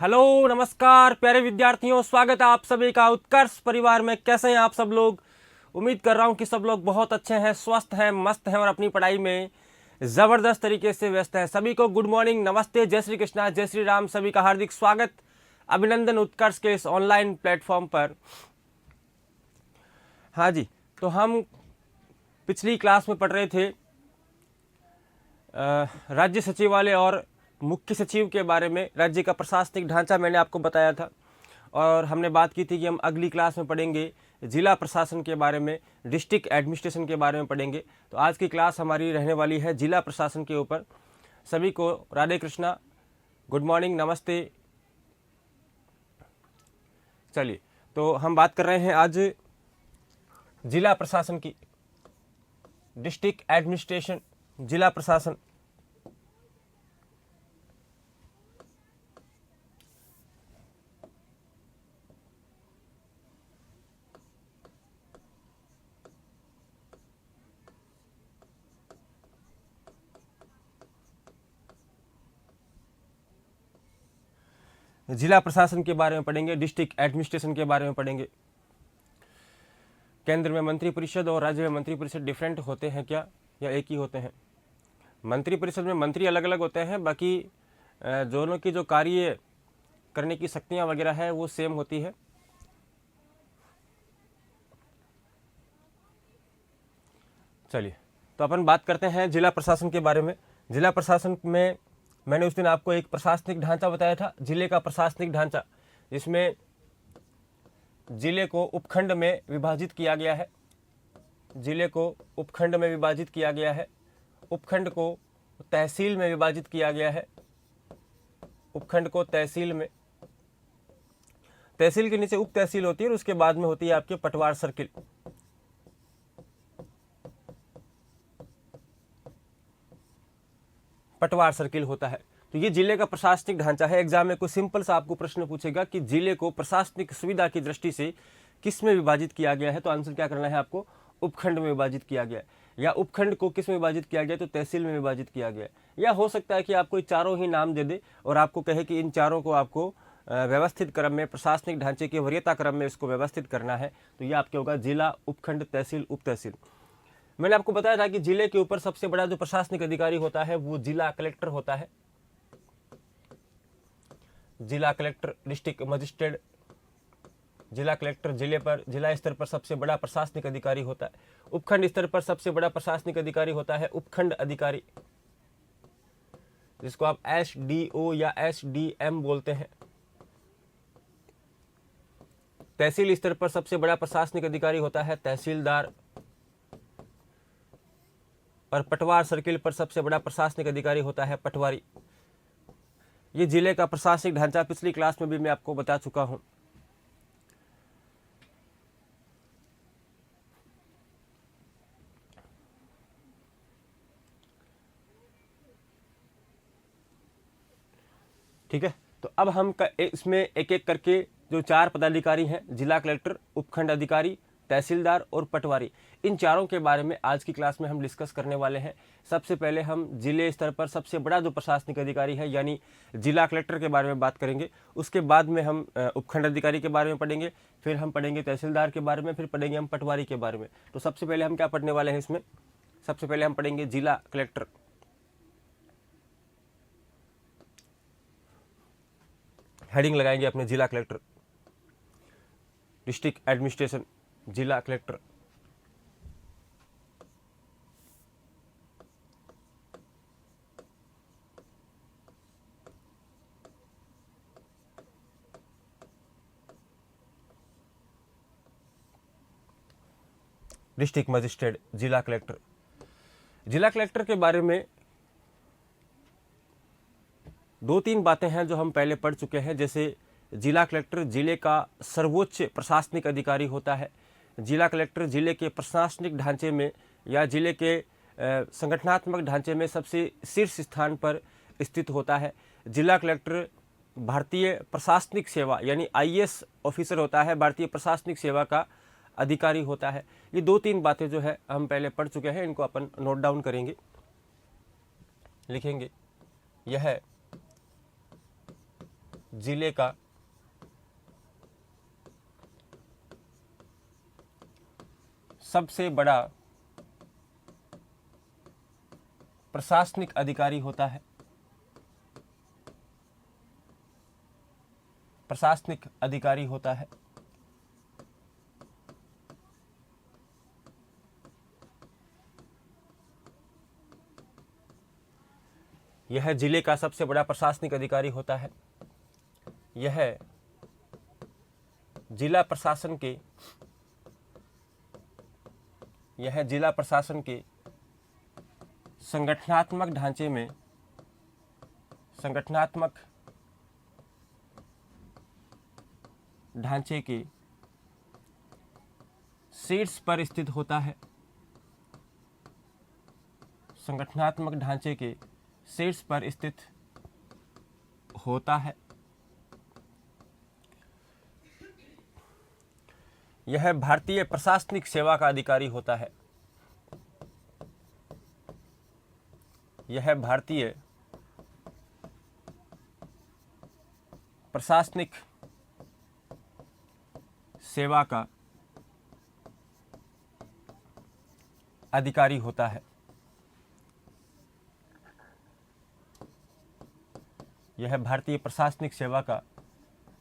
Hello नमस्कार प्यारे विद्यार्थियों, स्वागत है आप सभी का उत्कर्ष परिवार में। कैसे हैं आप सब लोग? उम्मीद कर रहा हूं कि सब लोग बहुत अच्छे हैं, स्वस्थ हैं, मस्त हैं और अपनी पढ़ाई में ज़बरदस्त तरीके से व्यस्त हैं। सभी को गुड मॉर्निंग, नमस्ते, जय श्री कृष्णा, जय श्री राम। सभी का हार्दिक स्वागत, अभिनंदन उत्कर्ष के इस ऑनलाइन प्लेटफॉर्म पर। हाँ जी, तो हम पिछली क्लास में पढ़ रहे थे राज्य सचिवालय और मुख्य सचिव के बारे में। राज्य का प्रशासनिक ढांचा मैंने आपको बताया था और हमने बात की थी कि हम अगली क्लास में पढ़ेंगे जिला प्रशासन के बारे में, डिस्ट्रिक्ट एडमिनिस्ट्रेशन के बारे में पढ़ेंगे। तो आज की क्लास हमारी रहने वाली है जिला प्रशासन के ऊपर। सभी को राधे कृष्णा, गुड मॉर्निंग, नमस्ते। चलिए, तो हम बात कर रहे हैं आज जिला प्रशासन की, डिस्ट्रिक्ट एडमिनिस्ट्रेशन, जिला प्रशासन। जिला प्रशासन के बारे में पढ़ेंगे, डिस्ट्रिक्ट एडमिनिस्ट्रेशन के बारे में पढ़ेंगे। केंद्र में मंत्रिपरिषद और राज्य में मंत्रिपरिषद डिफरेंट होते हैं क्या, या एक ही होते हैं? मंत्रिपरिषद में मंत्री अलग अलग होते हैं, बाकी दोनों की जो कार्य करने की शक्तियां वगैरह है वो सेम होती है। चलिए, तो अपन बात करते हैं जिला प्रशासन के बारे में। जिला प्रशासन में मैंने उस दिन आपको एक प्रशासनिक ढांचा बताया था, जिले का प्रशासनिक ढांचा, जिसमें जिले को उपखंड में विभाजित किया गया है। जिले को उपखंड में विभाजित किया गया है, उपखंड को तहसील में विभाजित किया गया है, उपखंड को तहसील में। तहसील के नीचे उप तहसील होती है और उसके बाद में होती है आपके पटवार सर्किल। पटवार सर्किल होता है। तो ये जिले का प्रशासनिक ढांचा है। एग्जाम में कोई सिंपल सा आपको प्रश्न पूछेगा कि जिले को प्रशासनिक सुविधा की दृष्टि से किस में विभाजित किया गया है, तो आंसर क्या करना है आपको? उपखंड में विभाजित किया गया है। या उपखंड को किस में विभाजित किया गया, तो तहसील में विभाजित किया गया है। या हो सकता है कि आपको चारों ही नाम दे दे और आपको कहे कि इन चारों को आपको व्यवस्थित क्रम में, प्रशासनिक ढांचे के वरीयता क्रम में इसको व्यवस्थित करना है। तो ये आपके होगा जिला, उपखंड, तहसील, उप तहसील। मैंने आपको बताया था कि जिले के ऊपर सबसे बड़ा जो प्रशासनिक अधिकारी होता है वो जिला कलेक्टर होता है। जिला कलेक्टर, डिस्ट्रिक्ट मजिस्ट्रेट, जिला कलेक्टर जिले पर, जिला स्तर पर सबसे बड़ा प्रशासनिक अधिकारी होता है। उपखंड स्तर पर सबसे बड़ा प्रशासनिक अधिकारी होता है उपखंड अधिकारी, जिसको आप SDO या SDM बोलते हैं। तहसील स्तर पर सबसे बड़ा प्रशासनिक अधिकारी होता है तहसीलदार, और पटवार सर्किल पर सबसे बड़ा प्रशासनिक अधिकारी होता है पटवारी। ये जिले का प्रशासनिक ढांचा पिछली क्लास में भी मैं आपको बता चुका हूं। ठीक है, तो अब हम इसमें एक एक करके जो चार पदाधिकारी हैं, जिला कलेक्टर, उपखंड अधिकारी, तहसीलदार और पटवारी, इन चारों के बारे में आज की क्लास में हम डिस्कस करने वाले हैं। सबसे पहले हम जिले स्तर पर सबसे बड़ा जो प्रशासनिक अधिकारी है यानी जिला कलेक्टर के बारे में बात करेंगे। उसके बाद में हम उपखंड अधिकारी के बारे में पढ़ेंगे, फिर हम पढ़ेंगे तहसीलदार के बारे में, फिर पढ़ेंगे हम पटवारी के बारे में। तो सबसे पहले हम क्या पढ़ने वाले हैं इसमें? सबसे पहले हम पढ़ेंगे जिला कलेक्टर। हेडिंग लगाएंगे अपने जिला कलेक्टर, डिस्ट्रिक्ट एडमिनिस्ट्रेशन, जिला कलेक्टर। डिस्ट्रिक्ट मजिस्ट्रेट, जिला कलेक्टर। जिला कलेक्टर के बारे में दो तीन बातें हैं जो हम पहले पढ़ चुके हैं। जैसे जिला कलेक्टर जिले का सर्वोच्च प्रशासनिक अधिकारी होता है। जिला कलेक्टर जिले के प्रशासनिक ढांचे में या जिले के संगठनात्मक ढांचे में सबसे शीर्ष स्थान पर स्थित होता है। जिला कलेक्टर भारतीय प्रशासनिक सेवा यानी IAS ऑफिसर होता है, भारतीय प्रशासनिक सेवा का अधिकारी होता है। ये दो तीन बातें जो है हम पहले पढ़ चुके हैं, इनको अपन नोट डाउन करेंगे, लिखेंगे। यह जिले का सबसे बड़ा प्रशासनिक अधिकारी होता है। प्रशासनिक अधिकारी होता है। यह जिले का सबसे बड़ा प्रशासनिक अधिकारी होता है। यह जिला प्रशासन के संगठनात्मक ढांचे के शीर्ष पर स्थित होता है। संगठनात्मक ढांचे के शीर्ष पर स्थित होता है। यह भारतीय प्रशासनिक सेवा का अधिकारी होता है। यह भारतीय प्रशासनिक सेवा का अधिकारी होता है। यह भारतीय प्रशासनिक सेवा का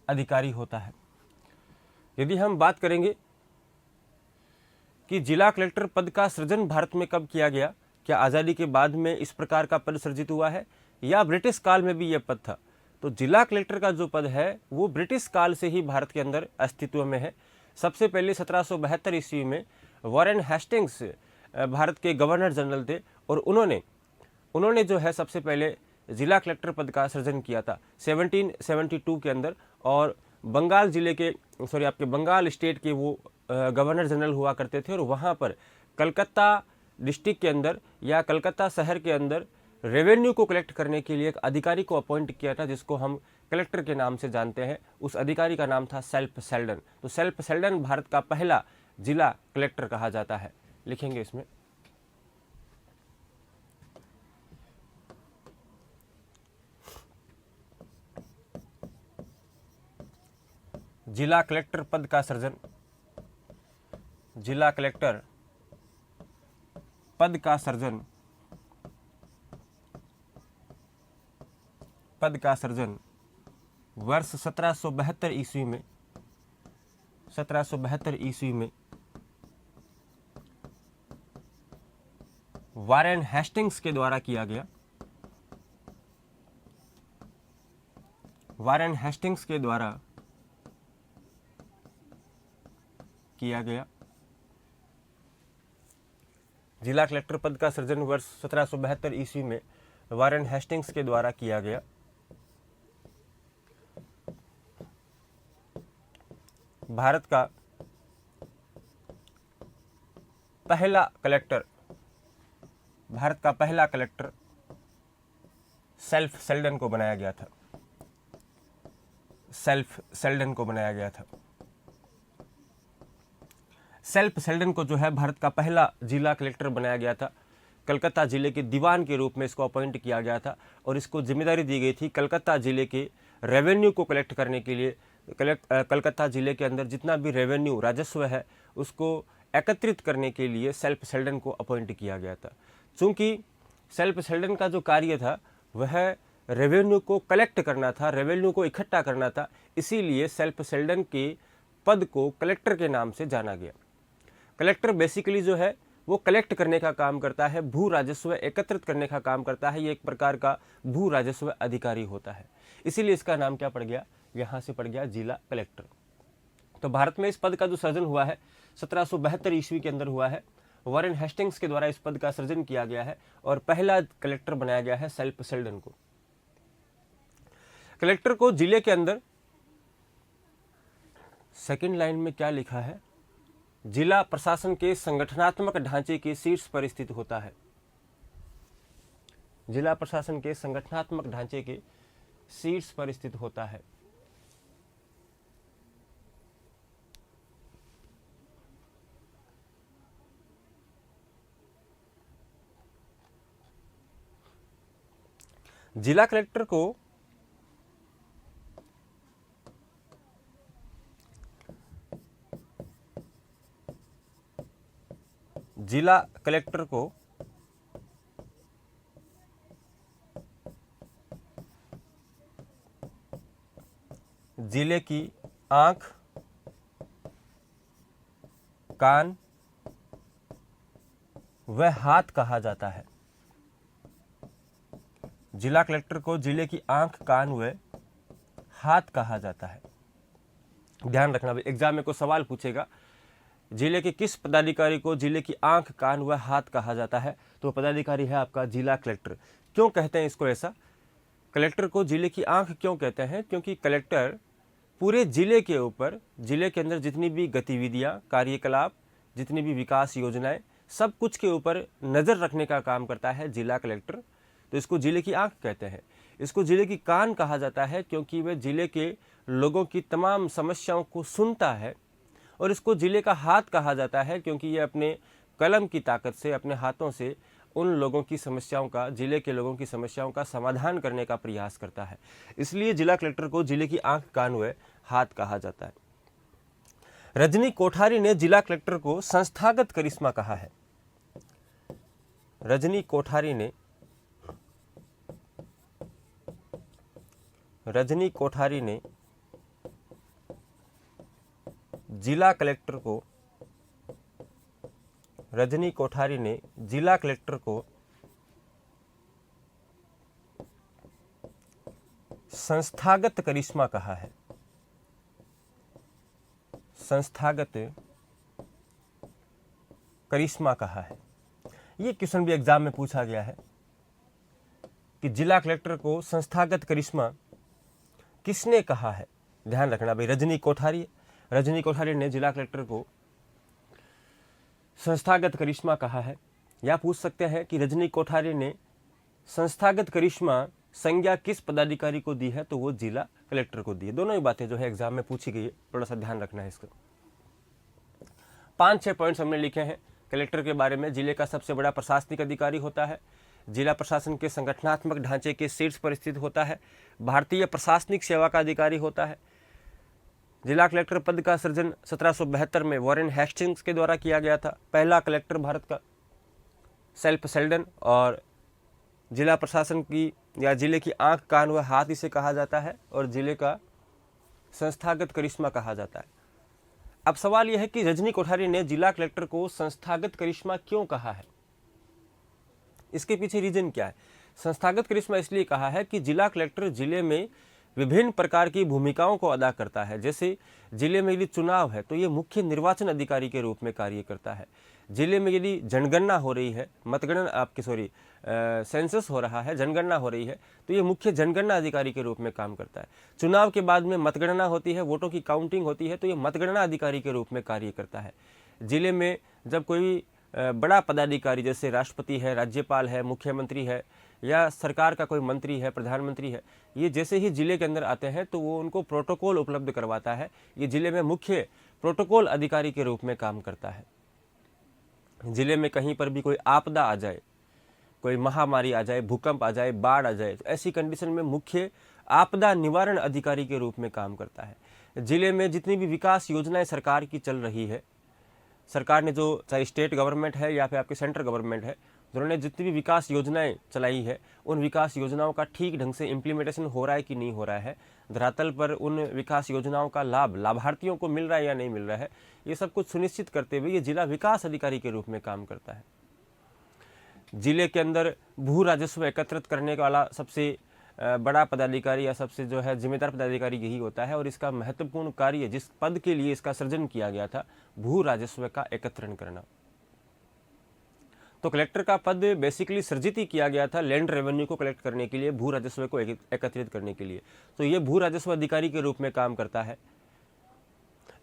अधिकारी होता है। यदि हम बात करेंगे कि जिला कलेक्टर पद का सृजन भारत में कब किया गया, क्या आज़ादी के बाद में इस प्रकार का पद सृजित हुआ है या ब्रिटिश काल में भी यह पद था, तो जिला कलेक्टर का जो पद है वो ब्रिटिश काल से ही भारत के अंदर अस्तित्व में है। सबसे पहले 1772 ईस्वी में वॉरेन हेस्टिंग्स भारत के गवर्नर जनरल थे और उन्होंने जो है सबसे पहले जिला कलेक्टर पद का सृजन किया था 1772 के अंदर। और बंगाल स्टेट के वो गवर्नर जनरल हुआ करते थे और वहाँ पर कलकत्ता डिस्ट्रिक्ट के अंदर या कलकत्ता शहर के अंदर रेवेन्यू को कलेक्ट करने के लिए एक अधिकारी को अपॉइंट किया था, जिसको हम कलेक्टर के नाम से जानते हैं। उस अधिकारी का नाम था सेल्फ सेल्डन। तो सेल्फ सेल्डन भारत का पहला जिला कलेक्टर कहा जाता है। लिखेंगे इसमें जिला कलेक्टर पद का सृजन, जिला कलेक्टर पद का सृजन वर्ष 1772 ईस्वी में वॉरेन हेस्टिंग्स के द्वारा किया गया। वॉरेन हेस्टिंग्स के द्वारा किया गया। जिला कलेक्टर पद का सृजन वर्ष 1772 ईस्वी में वॉरेन हेस्टिंग्स के द्वारा किया गया। भारत का पहला कलेक्टर सेल्फ सेल्डन को बनाया गया था। सेल्फ सेल्डन को जो है भारत का पहला जिला कलेक्टर बनाया गया था। कलकत्ता जिले के दीवान के रूप में इसको अपॉइंट किया गया था और इसको जिम्मेदारी दी गई थी कलकत्ता जिले के रेवेन्यू को कलेक्ट करने के लिए। कलकत्ता जिले के अंदर जितना भी रेवेन्यू राजस्व है उसको एकत्रित करने के लिए सेल्फ सेल्डन को अपॉइंट किया गया था। चूँकि सेल्फ सेल्डन का जो कार्य था वह रेवेन्यू को कलेक्ट करना था, रेवेन्यू को इकट्ठा करना था, इसीलिए सेल्फ सेल्डन के पद को कलेक्टर के नाम से जाना गया। कलेक्टर बेसिकली जो है वो कलेक्ट करने का काम करता है, भू राजस्व एकत्रित करने का काम करता है। ये एक प्रकार का भू राजस्व अधिकारी होता है, इसीलिए इसका नाम क्या पड़ गया, यहाँ से पड़ गया जिला कलेक्टर। तो भारत में इस पद का जो सृजन हुआ है 1772 ईस्वी के अंदर हुआ है। वॉरेन हेस्टिंग्स के द्वारा इस पद का सृजन किया गया है और पहला कलेक्टर बनाया गया है सेल्फ सेल्डन को। कलेक्टर को जिले के अंदर सेकंड लाइन में क्या लिखा है, जिला प्रशासन के संगठनात्मक ढांचे के शीर्ष पर स्थित होता है। जिला प्रशासन के संगठनात्मक ढांचे के शीर्ष पर स्थित होता है। जिला कलेक्टर को जिला कलेक्टर को जिले की आंख, कान व हाथ कहा जाता है। जिला कलेक्टर को जिले की आंख, कान व हाथ कहा जाता है। ध्यान रखना भाई, एग्जाम में कोई सवाल पूछेगा जिले के किस पदाधिकारी को जिले की आंख, कान व हाथ कहा जाता है, तो पदाधिकारी है आपका जिला कलेक्टर। क्यों कहते हैं इसको ऐसा? कलेक्टर को जिले की आंख क्यों कहते हैं? क्योंकि कलेक्टर पूरे जिले के ऊपर, जिले के अंदर जितनी भी गतिविधियां, कार्यकलाप, जितनी भी विकास योजनाएं, सब कुछ के ऊपर नज़र रखने का काम करता है जिला कलेक्टर। तो इसको जिले की आंख कहते हैं। इसको जिले की कान कहा जाता है क्योंकि वह जिले के लोगों की तमाम समस्याओं को सुनता है। और इसको जिले का हाथ कहा जाता है क्योंकि ये अपने कलम की ताकत से, अपने हाथों से उन लोगों की समस्याओं का, जिले के लोगों की समस्याओं का समाधान करने का प्रयास करता है। इसलिए जिला कलेक्टर को जिले की आंख, कान व हाथ कहा जाता है। रजनी कोठारी ने जिला कलेक्टर को संस्थागत करिश्मा कहा है। रजनी कोठारी ने जिला कलेक्टर को संस्थागत करिश्मा कहा है। संस्थागत करिश्मा कहा है। ये क्वेश्चन भी एग्जाम में पूछा गया है कि जिला कलेक्टर को संस्थागत करिश्मा किसने कहा है। ध्यान रखना भाई, रजनी कोठारी ने जिला कलेक्टर को संस्थागत करिश्मा कहा है। या पूछ सकते हैं कि रजनी कोठारी ने संस्थागत करिश्मा संज्ञा किस पदाधिकारी को दी है, तो वो जिला कलेक्टर को दी है। दोनों ही बातें जो है एग्जाम में पूछी गई है, थोड़ा सा ध्यान रखना है इसका। 5-6 पॉइंट्स हमने लिखे हैं कलेक्टर के बारे में। जिले का सबसे बड़ा प्रशासनिक अधिकारी होता है, जिला प्रशासन के संगठनात्मक ढांचे के शीर्ष पर स्थित होता है, भारतीय प्रशासनिक सेवा का अधिकारी होता है। जिला कलेक्टर पद का सृजन 1772 में वॉरेन हेस्टिंग्स के द्वारा किया गया था, पहला कलेक्टर भारत का, सेल्फ सेल्डन। और जिला प्रशासन की या जिले की आंख, कान व हाथ इसे कहा जाता है और जिले का संस्थागत करिश्मा कहा जाता है। अब सवाल यह है कि रजनी कोठारी ने जिला कलेक्टर को संस्थागत करिश्मा क्यों कहा है, इसके पीछे रीजन क्या है? संस्थागत करिश्मा इसलिए कहा है कि जिला कलेक्टर जिले में विभिन्न प्रकार की भूमिकाओं को अदा करता है। जैसे जिले में यदि चुनाव है तो ये मुख्य निर्वाचन अधिकारी के रूप में कार्य करता है। जिले में यदि जनगणना हो रही है, सेंसस हो रहा है, जनगणना हो रही है, तो ये मुख्य जनगणना अधिकारी के रूप में काम करता है। चुनाव के बाद में मतगणना होती है, वोटों की काउंटिंग होती है, तो ये मतगणना अधिकारी के रूप में कार्य करता है। जिले में जब कोई बड़ा पदाधिकारी जैसे राष्ट्रपति है, राज्यपाल है, मुख्यमंत्री है या सरकार का कोई मंत्री है, प्रधानमंत्री है, ये जैसे ही जिले के अंदर आते हैं तो वो उनको प्रोटोकॉल उपलब्ध करवाता है। ये जिले में मुख्य प्रोटोकॉल अधिकारी के रूप में काम करता है। जिले में कहीं पर भी कोई आपदा आ जाए, कोई महामारी आ जाए, भूकंप आ जाए, बाढ़ आ जाए, तो ऐसी कंडीशन में मुख्य आपदा निवारण अधिकारी के रूप में काम करता है। जिले में जितनी भी विकास योजनाएं सरकार की चल रही है, सरकार ने जो, चाहे स्टेट गवर्नमेंट है या फिर आपकी सेंट्रल गवर्नमेंट है, उन्होंने जितनी भी विकास योजनाएं चलाई है, उन विकास योजनाओं का ठीक ढंग से इम्प्लीमेंटेशन हो रहा है कि नहीं हो रहा है, धरातल पर उन विकास योजनाओं का लाभ लाभार्थियों को मिल रहा है या नहीं मिल रहा है, ये सब कुछ सुनिश्चित करते हुए ये जिला विकास अधिकारी के रूप में काम करता है। जिले के अंदर भू राजस्व एकत्रित करने वाला सबसे बड़ा पदाधिकारी या सबसे जो है जिम्मेदार पदाधिकारी यही होता है। और इसका महत्वपूर्ण कार्य, जिस पद के लिए इसका सृजन किया गया था, भू राजस्व का एकत्रण करना। तो कलेक्टर का पद बेसिकली सृजित ही किया गया था लैंड रेवेन्यू को कलेक्ट करने के लिए, भू राजस्व को एकत्रित करने के लिए। तो ये भू राजस्व अधिकारी के रूप में काम करता है।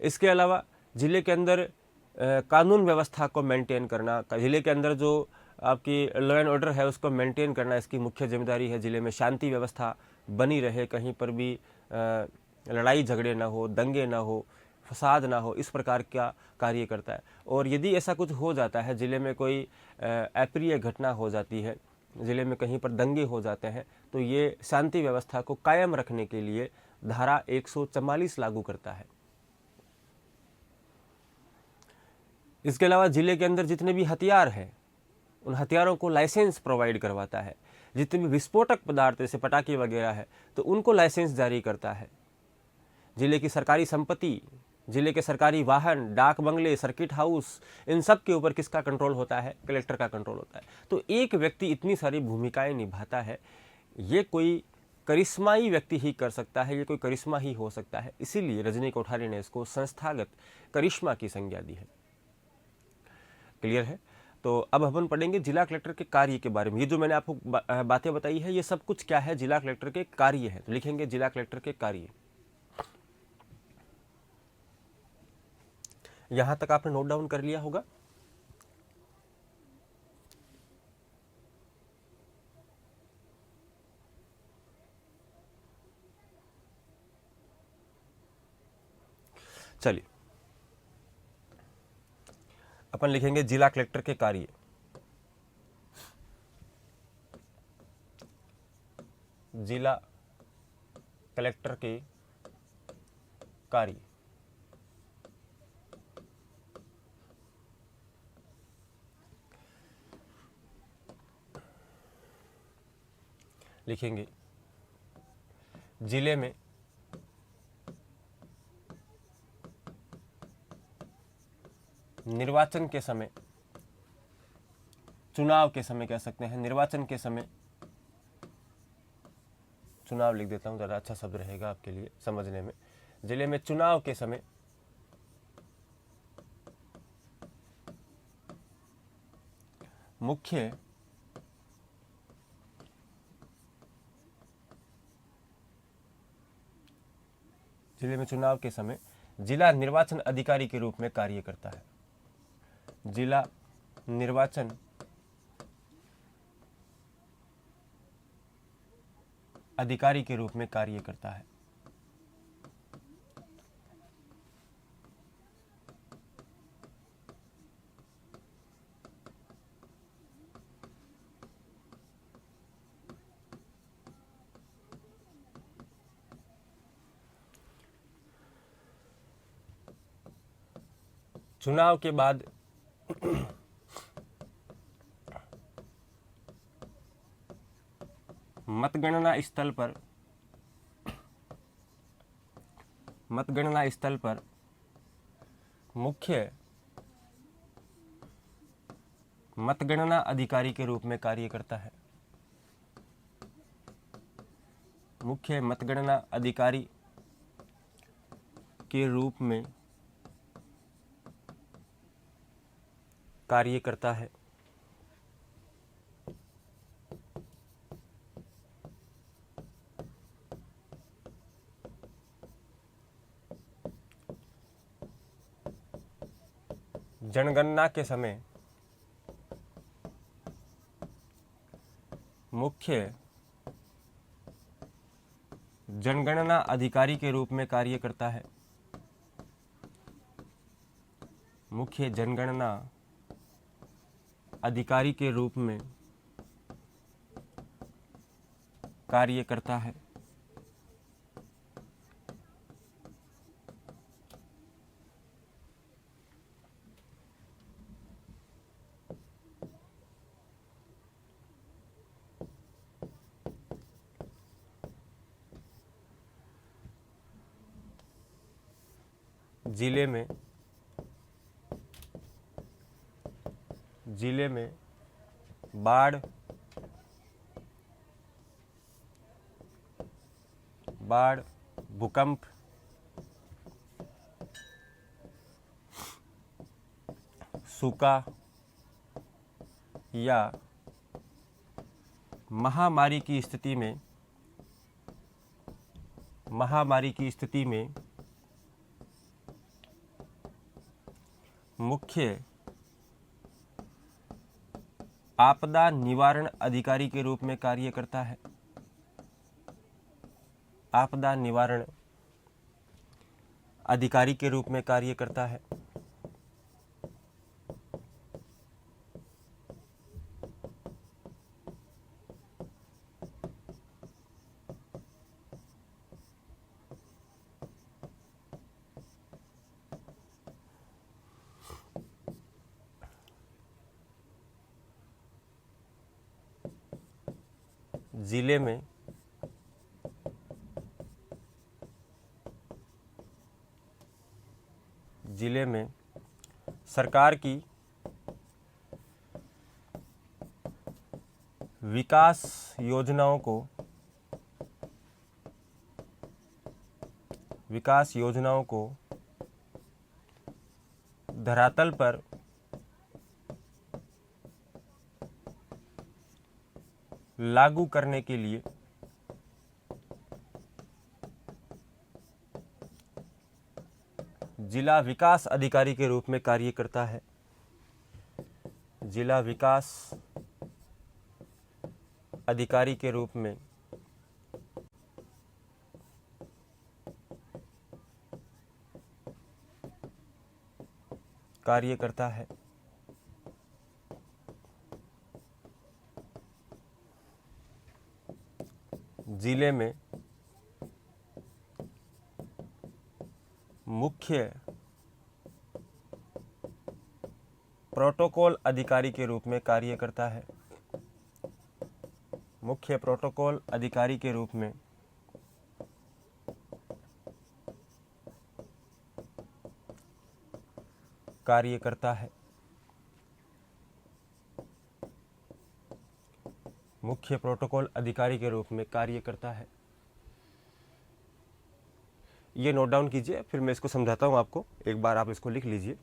इसके अलावा जिले के अंदर कानून व्यवस्था को मेंटेन करना, जिले के अंदर जो आपकी लॉ एंड ऑर्डर है उसको मेंटेन करना इसकी मुख्य जिम्मेदारी है। जिले में शांति व्यवस्था बनी रहे, कहीं पर भी लड़ाई झगड़े ना हो, दंगे ना हो, फसाद ना हो, इस प्रकार का कार्य करता है। और यदि ऐसा कुछ हो जाता है, जिले में कोई अप्रिय घटना हो जाती है, जिले में कहीं पर दंगे हो जाते हैं, तो ये शांति व्यवस्था को कायम रखने के लिए धारा 144 लागू करता है। इसके अलावा जिले के अंदर जितने भी हथियार हैं उन हथियारों को लाइसेंस प्रोवाइड करवाता है। जितने भी विस्फोटक पदार्थ जैसे पटाखे वगैरह है तो उनको लाइसेंस जारी करता है। जिले की सरकारी संपत्ति, जिले के सरकारी वाहन, डाक बंगले, सर्किट हाउस, इन सब के ऊपर किसका कंट्रोल होता है? कलेक्टर का कंट्रोल होता है। तो एक व्यक्ति इतनी सारी भूमिकाएं निभाता है, ये कोई करिश्माई व्यक्ति ही कर सकता है, ये कोई करिश्मा ही हो सकता है। इसीलिए रजनी कोठारी ने इसको संस्थागत करिश्मा की संज्ञा दी है। क्लियर है? तो अब अपन पढ़ेंगे जिला कलेक्टर के कार्य के बारे में। ये जो मैंने आपको बातें बताई है ये सब कुछ क्या है? जिला कलेक्टर के कार्य है। तो लिखेंगे जिला कलेक्टर के कार्य। यहां तक आपने नोट डाउन कर लिया होगा। चलिए अपन लिखेंगे जिला कलेक्टर के कार्य। जिला कलेक्टर के कार्य। लिखेंगे जिले में निर्वाचन के समय, चुनाव के समय कह सकते हैं, निर्वाचन के समय, चुनाव लिख देता हूं ज़्यादा अच्छा शब्द रहेगा आपके लिए समझने में। जिले में चुनाव के समय मुख्य जिले में चुनाव के समय जिला निर्वाचन अधिकारी के रूप में कार्य करता है। जिला निर्वाचन अधिकारी के रूप में कार्य करता है। चुनाव के बाद मतगणना स्थल पर मुख्य मतगणना अधिकारी के रूप में कार्य करता है। मुख्य मतगणना अधिकारी के रूप में कार्य करता है। जनगणना के समय मुख्य जनगणना अधिकारी के रूप में कार्य करता है। मुख्य जनगणना अधिकारी के रूप में कार्य करता है। जिले में बाढ़, भूकंप, सूखा या महामारी की स्थिति में मुख्य आपदा निवारण अधिकारी के रूप में कार्य करता है। आपदा निवारण अधिकारी के रूप में कार्य करता है। जिले में सरकार की विकास योजनाओं को धरातल पर लागू करने के लिए जिला विकास अधिकारी के रूप में कार्य करता है। जिला विकास अधिकारी के रूप में कार्य करता है। जिले में मुख्य प्रोटोकॉल अधिकारी के रूप में कार्य करता है। मुख्य प्रोटोकॉल अधिकारी के रूप में कार्य करता है। मुख्य प्रोटोकॉल अधिकारी के रूप में कार्य करता है। ये नोट डाउन कीजिए, फिर मैं इसको समझाता हूँ आपको। एक बार आप इसको लिख लीजिए।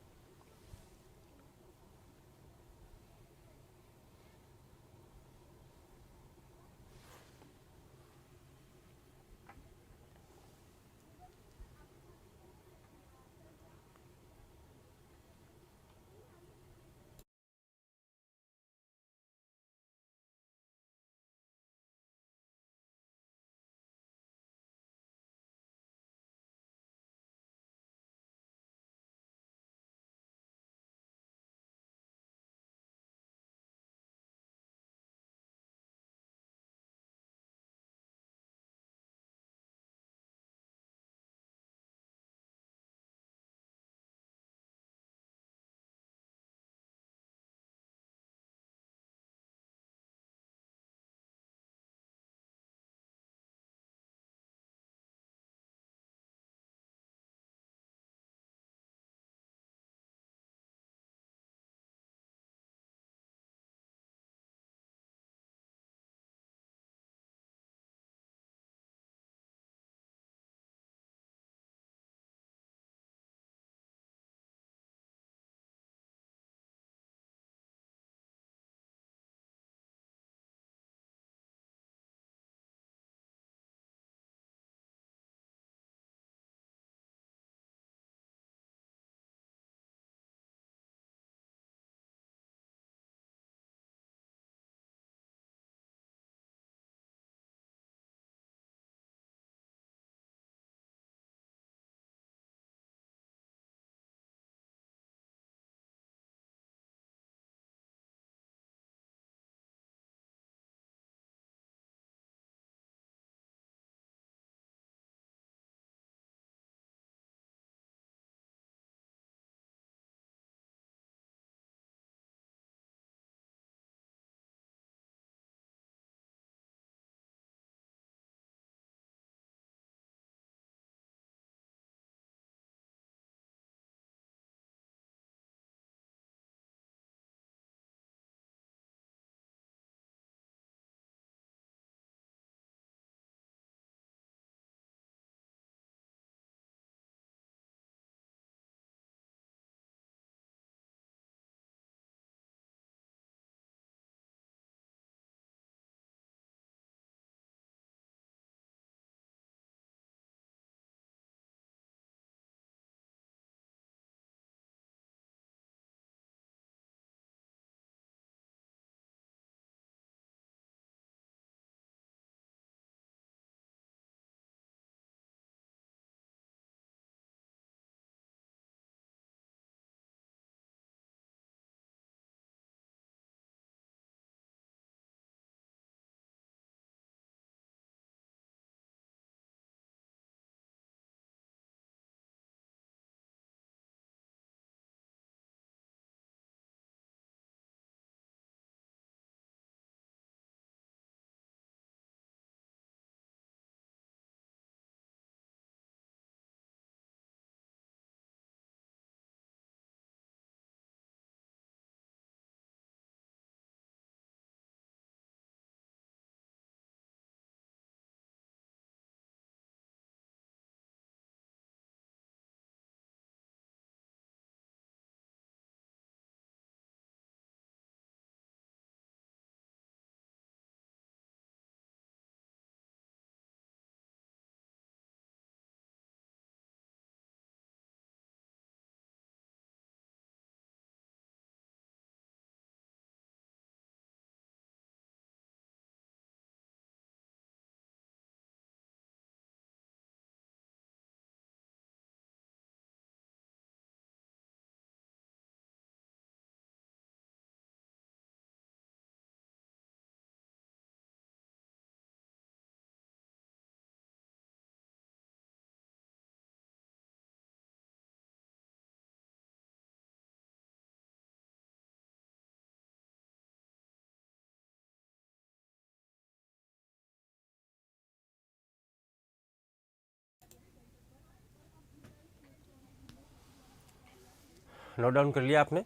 नोट डाउन कर लिया आपने।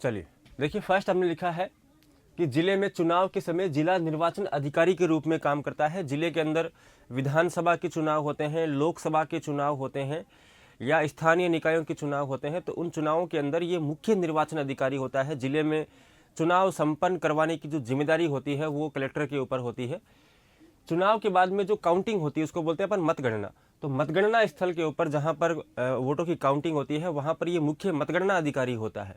चलिए देखिए, फर्स्ट हमने लिखा है कि जिले में चुनाव के समय जिला निर्वाचन अधिकारी के रूप में काम करता है। जिले के अंदर विधानसभा के चुनाव होते हैं, लोकसभा के चुनाव होते हैं या स्थानीय निकायों के चुनाव होते हैं, तो उन चुनावों के अंदर ये मुख्य निर्वाचन अधिकारी होता है। जिले में चुनाव संपन्न करवाने की जो जिम्मेदारी होती है वो कलेक्टर के ऊपर होती है। चुनाव के बाद में जो काउंटिंग होती है उसको बोलते हैं अपन मतगणना। तो मतगणना स्थल के ऊपर जहाँ पर वोटों की काउंटिंग होती है वहाँ पर ये मुख्य मतगणना अधिकारी होता है।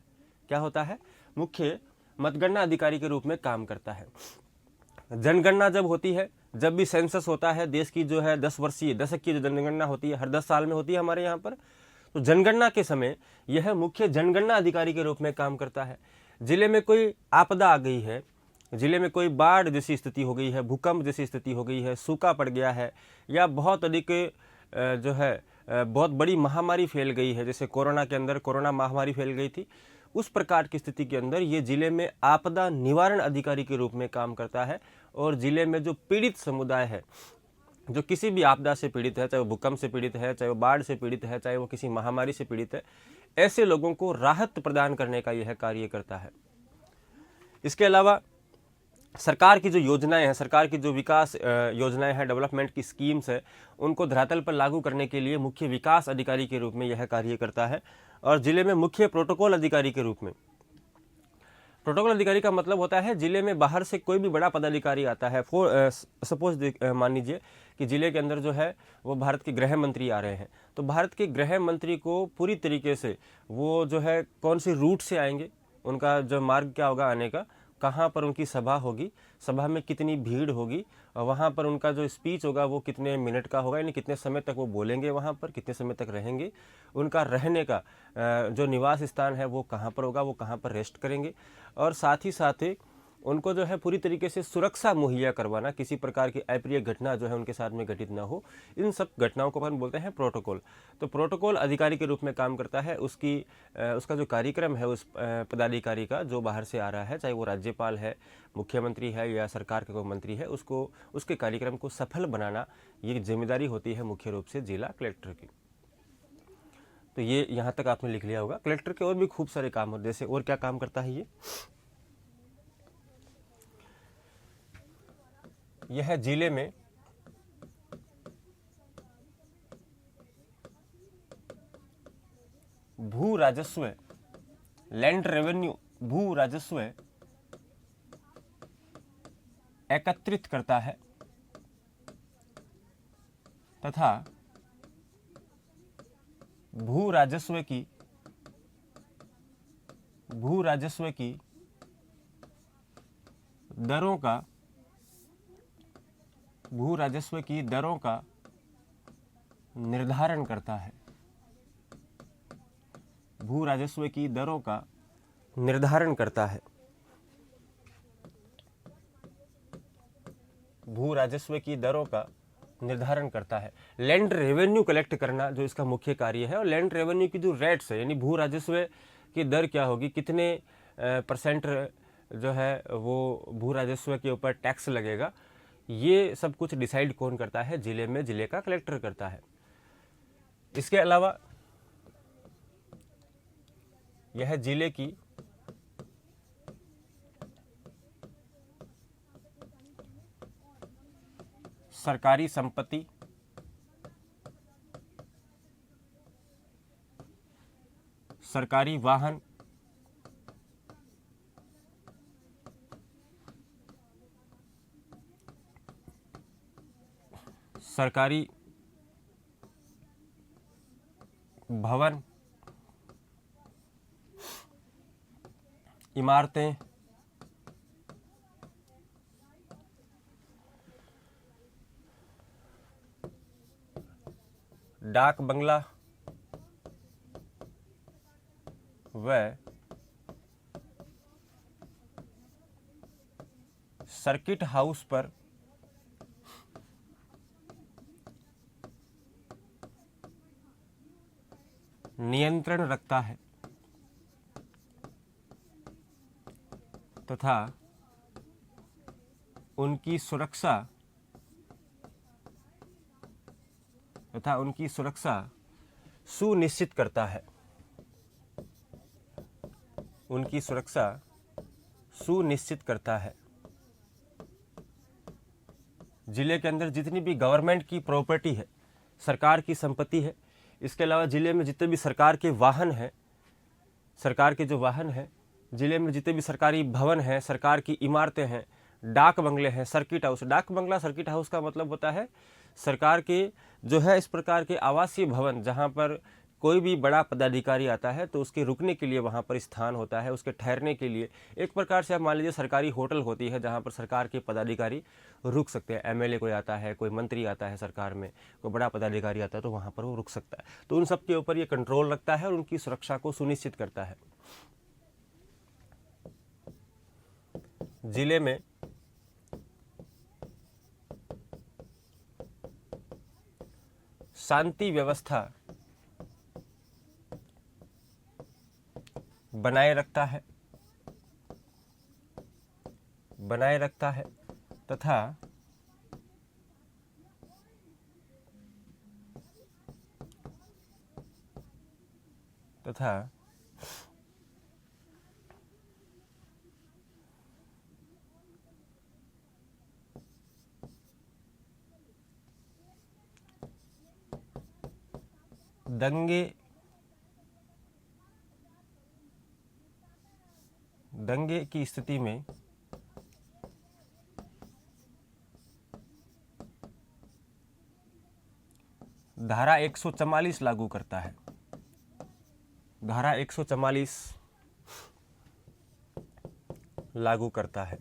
क्या होता है? मुख्य मतगणना अधिकारी के रूप में काम करता है। जनगणना जब होती है, जब भी सेंसस होता है देश की, जो है 10 वर्षीय दशक की जो जनगणना होती है, हर 10 साल में होती है हमारे यहाँ पर, तो जनगणना के समय यह मुख्य जनगणना अधिकारी के रूप में काम करता है। जिले में कोई आपदा आ गई है, जिले में कोई बाढ़ जैसी स्थिति हो गई है, भूकंप जैसी स्थिति हो गई है, सूखा पड़ गया है, या बहुत अधिक जो है बहुत बड़ी महामारी फैल गई है, जैसे कोरोना के अंदर कोरोना महामारी फैल गई थी, उस प्रकार की स्थिति के अंदर ये जिले में आपदा निवारण अधिकारी के रूप में काम करता है। और जिले में जो पीड़ित समुदाय है, जो किसी भी आपदा से पीड़ित है, चाहे वो भूकंप से पीड़ित है, चाहे वो बाढ़ से पीड़ित है, चाहे वो किसी महामारी से पीड़ित है, ऐसे लोगों को राहत प्रदान करने का यह कार्य करता है। इसके अलावा सरकार की जो योजनाएं हैं, सरकार की जो विकास योजनाएं हैं, डेवलपमेंट की स्कीम्स है, उनको धरातल पर लागू करने के लिए मुख्य विकास अधिकारी के रूप में यह कार्य करता है। और जिले में मुख्य प्रोटोकॉल अधिकारी के रूप में, प्रोटोकॉल अधिकारी का मतलब होता है जिले में बाहर से कोई भी बड़ा पदाधिकारी आता है, सपोज मान लीजिए कि जिले के अंदर जो है वो भारत के गृह मंत्री आ रहे हैं, तो भारत के गृह मंत्री को पूरी तरीके से वो जो है कौन सी रूट से आएंगे, उनका जो मार्ग क्या होगा आने का, कहाँ पर उनकी सभा होगी, सभा में कितनी भीड़ होगी, और वहाँ पर उनका जो स्पीच होगा वो कितने मिनट का होगा, यानी कितने समय तक वो बोलेंगे, वहाँ पर कितने समय तक रहेंगे, उनका रहने का जो निवास स्थान है वो कहाँ पर होगा, वो कहाँ पर रेस्ट करेंगे, और साथ ही उनको जो है पूरी तरीके से सुरक्षा मुहैया करवाना, किसी प्रकार की अप्रिय घटना जो है उनके साथ में घटित ना हो, इन सब घटनाओं को अपन बोलते हैं प्रोटोकॉल। तो प्रोटोकॉल अधिकारी के रूप में काम करता है। उसका जो कार्यक्रम है उस पदाधिकारी का जो बाहर से आ रहा है, चाहे वो राज्यपाल है, मुख्यमंत्री है या सरकार के कोई मंत्री है, उसके कार्यक्रम को सफल बनाना ये जिम्मेदारी होती है मुख्य रूप से जिला कलेक्टर की। तो ये यहाँ तक आपने लिख लिया होगा। कलेक्टर के और भी खूब सारे काम होते हैं, जैसे और क्या काम करता है यह जिले में भू राजस्व, लैंड रेवेन्यू, भू राजस्व एकत्रित करता है तथा भू राजस्व की दरों का निर्धारण करता है। भू राजस्व की दरों का निर्धारण करता है। भू राजस्व की दरों का निर्धारण करता है। लैंड रेवेन्यू कलेक्ट करना जो इसका मुख्य कार्य है, और लैंड रेवेन्यू की जो रेट्स है, यानी भू राजस्व की दर क्या होगी, कितने परसेंट जो है वो भू राजस्व के ऊपर टैक्स लगेगा, ये सब कुछ डिसाइड कौन करता है? जिले में जिले का कलेक्टर करता है। इसके अलावा यह जिले की सरकारी संपत्ति, सरकारी वाहन, सरकारी भवन, इमारतें, डाक बंगला व सर्किट हाउस पर नियंत्रण रखता है तथा उनकी सुरक्षा सुनिश्चित करता है। उनकी सुरक्षा सुनिश्चित करता है। जिले के अंदर जितनी भी गवर्नमेंट की प्रॉपर्टी है, सरकार की संपत्ति है, इसके अलावा जिले में जितने भी सरकार के वाहन हैं, सरकार के जो वाहन हैं, जिले में जितने भी सरकारी भवन हैं, सरकार की इमारतें हैं, डाक बंगले हैं, सर्किट हाउस। डाक बंगला सर्किट हाउस का मतलब होता है सरकार के जो है इस प्रकार के आवासीय भवन, जहाँ पर कोई भी बड़ा पदाधिकारी आता है तो उसके रुकने के लिए वहाँ पर स्थान होता है, उसके ठहरने के लिए। एक प्रकार से आप मान लीजिए सरकारी होटल होती है जहाँ पर सरकार के पदाधिकारी रुक सकते हैं। एमएलए कोई आता है, कोई मंत्री आता है सरकार में, कोई बड़ा पदाधिकारी आता है तो वहाँ पर वो रुक सकता है। तो उन सब के ऊपर ये कंट्रोल रखता है और उनकी सुरक्षा को सुनिश्चित करता है। जिले में शांति व्यवस्था बनाए रखता है तथा दंगे की स्थिति में धारा 144 लागू करता है। धारा 144 लागू करता है।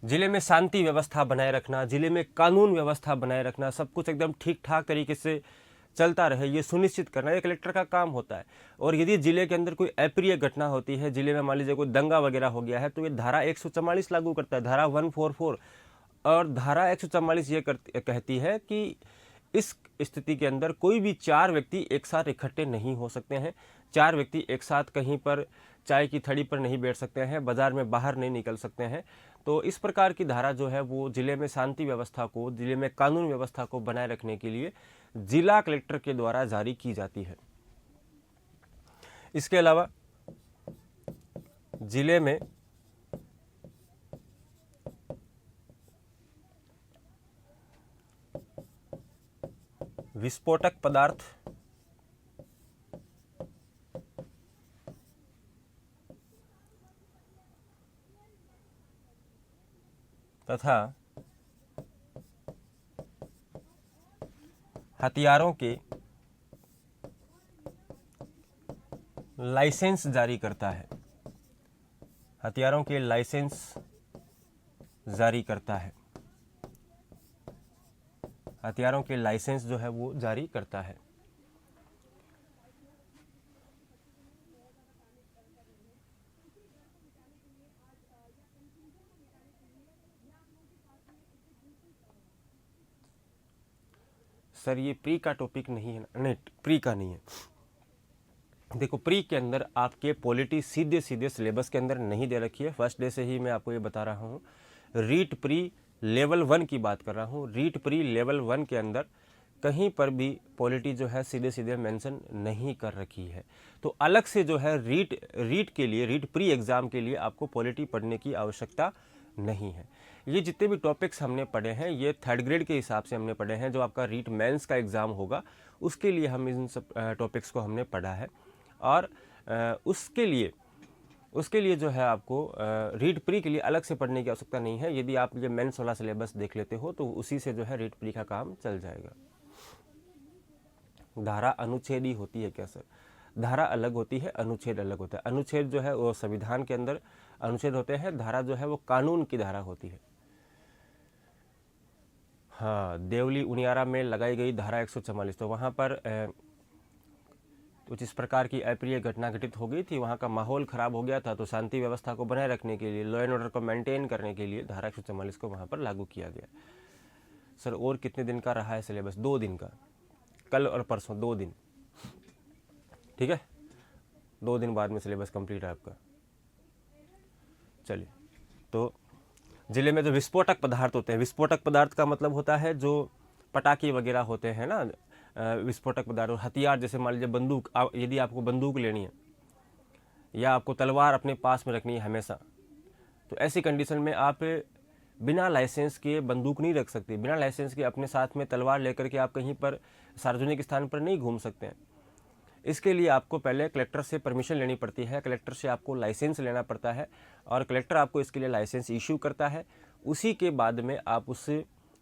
जिले में शांति व्यवस्था बनाए रखना, जिले में कानून व्यवस्था बनाए रखना, सब कुछ एकदम ठीक ठाक तरीके से चलता रहे, ये सुनिश्चित करना एक कलेक्टर का काम होता है। और यदि जिले के अंदर कोई अप्रिय घटना होती है, जिले में मान लीजिए कोई दंगा वगैरह हो गया है, तो ये धारा 144 लागू करता है, धारा 144। और धारा 144 ये कहती है कि इस स्थिति के अंदर कोई भी 4 व्यक्ति एक साथ इकट्ठे नहीं हो सकते हैं। 4 व्यक्ति एक साथ कहीं पर चाय की थड़ी पर नहीं बैठ सकते हैं, बाजार में बाहर नहीं निकल सकते हैं। तो इस प्रकार की धारा जो है वो जिले में शांति व्यवस्था को, जिले में कानून व्यवस्था को बनाए रखने के लिए जिला कलेक्टर के द्वारा जारी की जाती है। इसके अलावा जिले में विस्फोटक पदार्थ तथा हथियारों के लाइसेंस जारी करता है। हथियारों के लाइसेंस जारी करता है। हथियारों के लाइसेंस जो है वो जारी करता है। सर ये प्री का टॉपिक नहीं है ना? नहीं, प्री का नहीं है। देखो प्री के अंदर आपके पॉलिटी सीधे सिलेबस के अंदर नहीं दे रखी है। फर्स्ट डे से ही मैं आपको ये बता रहा हूँ। रीट प्री लेवल 1 की बात कर रहा हूँ। रीट प्री लेवल 1 के अंदर कहीं पर भी पॉलिटी जो है सीधे मेंशन नहीं कर रखी है। तो अलग से जो है रीट के लिए, रीट प्री एग्ज़ाम के लिए आपको पॉलिटी पढ़ने की आवश्यकता नहीं है। ये जितने भी टॉपिक्स हमने पढ़े हैं ये 3rd ग्रेड के हिसाब से हमने पढ़े हैं। जो आपका रीट मेंस का एग्ज़ाम होगा उसके लिए हम इन सब टॉपिक्स को हमने पढ़ा है। और उसके लिए जो है आपको रीट प्री के लिए अलग से पढ़ने की आवश्यकता नहीं है। यदि आप ये मेंस वाला सिलेबस देख लेते हो तो उसी से जो है रीट प्री का काम चल जाएगा। धारा अनुच्छेदी होती है क्या सर? धारा अलग होती है, अनुच्छेद अलग होता है। अनुच्छेद जो है वो संविधान के अंदर अनुच्छेद होते हैं, धारा जो है वो कानून की धारा होती है। हाँ, देवली उनियारा में लगाई गई धारा 144, तो वहाँ पर कुछ इस प्रकार की अप्रिय घटना घटित हो गई थी, वहाँ का माहौल ख़राब हो गया था, तो शांति व्यवस्था को बनाए रखने के लिए, लॉ एंड ऑर्डर को मेंटेन करने के लिए धारा 144 को वहाँ पर लागू किया गया। सर और कितने दिन का रहा है सिलेबस? 2 दिन का, कल और परसों 2 दिन, ठीक है। 2 दिन बाद में सिलेबस कंप्लीट है आपका। चलिए, तो जिले में जो विस्फोटक पदार्थ होते हैं, विस्फोटक पदार्थ का मतलब होता है जो पटाखे वगैरह होते हैं ना, विस्फोटक पदार्थ और हथियार, जैसे मान लीजिए बंदूक, यदि आपको बंदूक लेनी है या आपको तलवार अपने पास में रखनी है हमेशा, तो ऐसी कंडीशन में आप बिना लाइसेंस के बंदूक नहीं रख सकते, बिना लाइसेंस के अपने साथ में तलवार लेकर के आप कहीं पर सार्वजनिक स्थान पर नहीं घूम सकते हैं। इसके लिए आपको पहले कलेक्टर से परमिशन लेनी पड़ती है, कलेक्टर से आपको लाइसेंस लेना पड़ता है और कलेक्टर आपको इसके लिए लाइसेंस इशू करता है। उसी के बाद में आप उस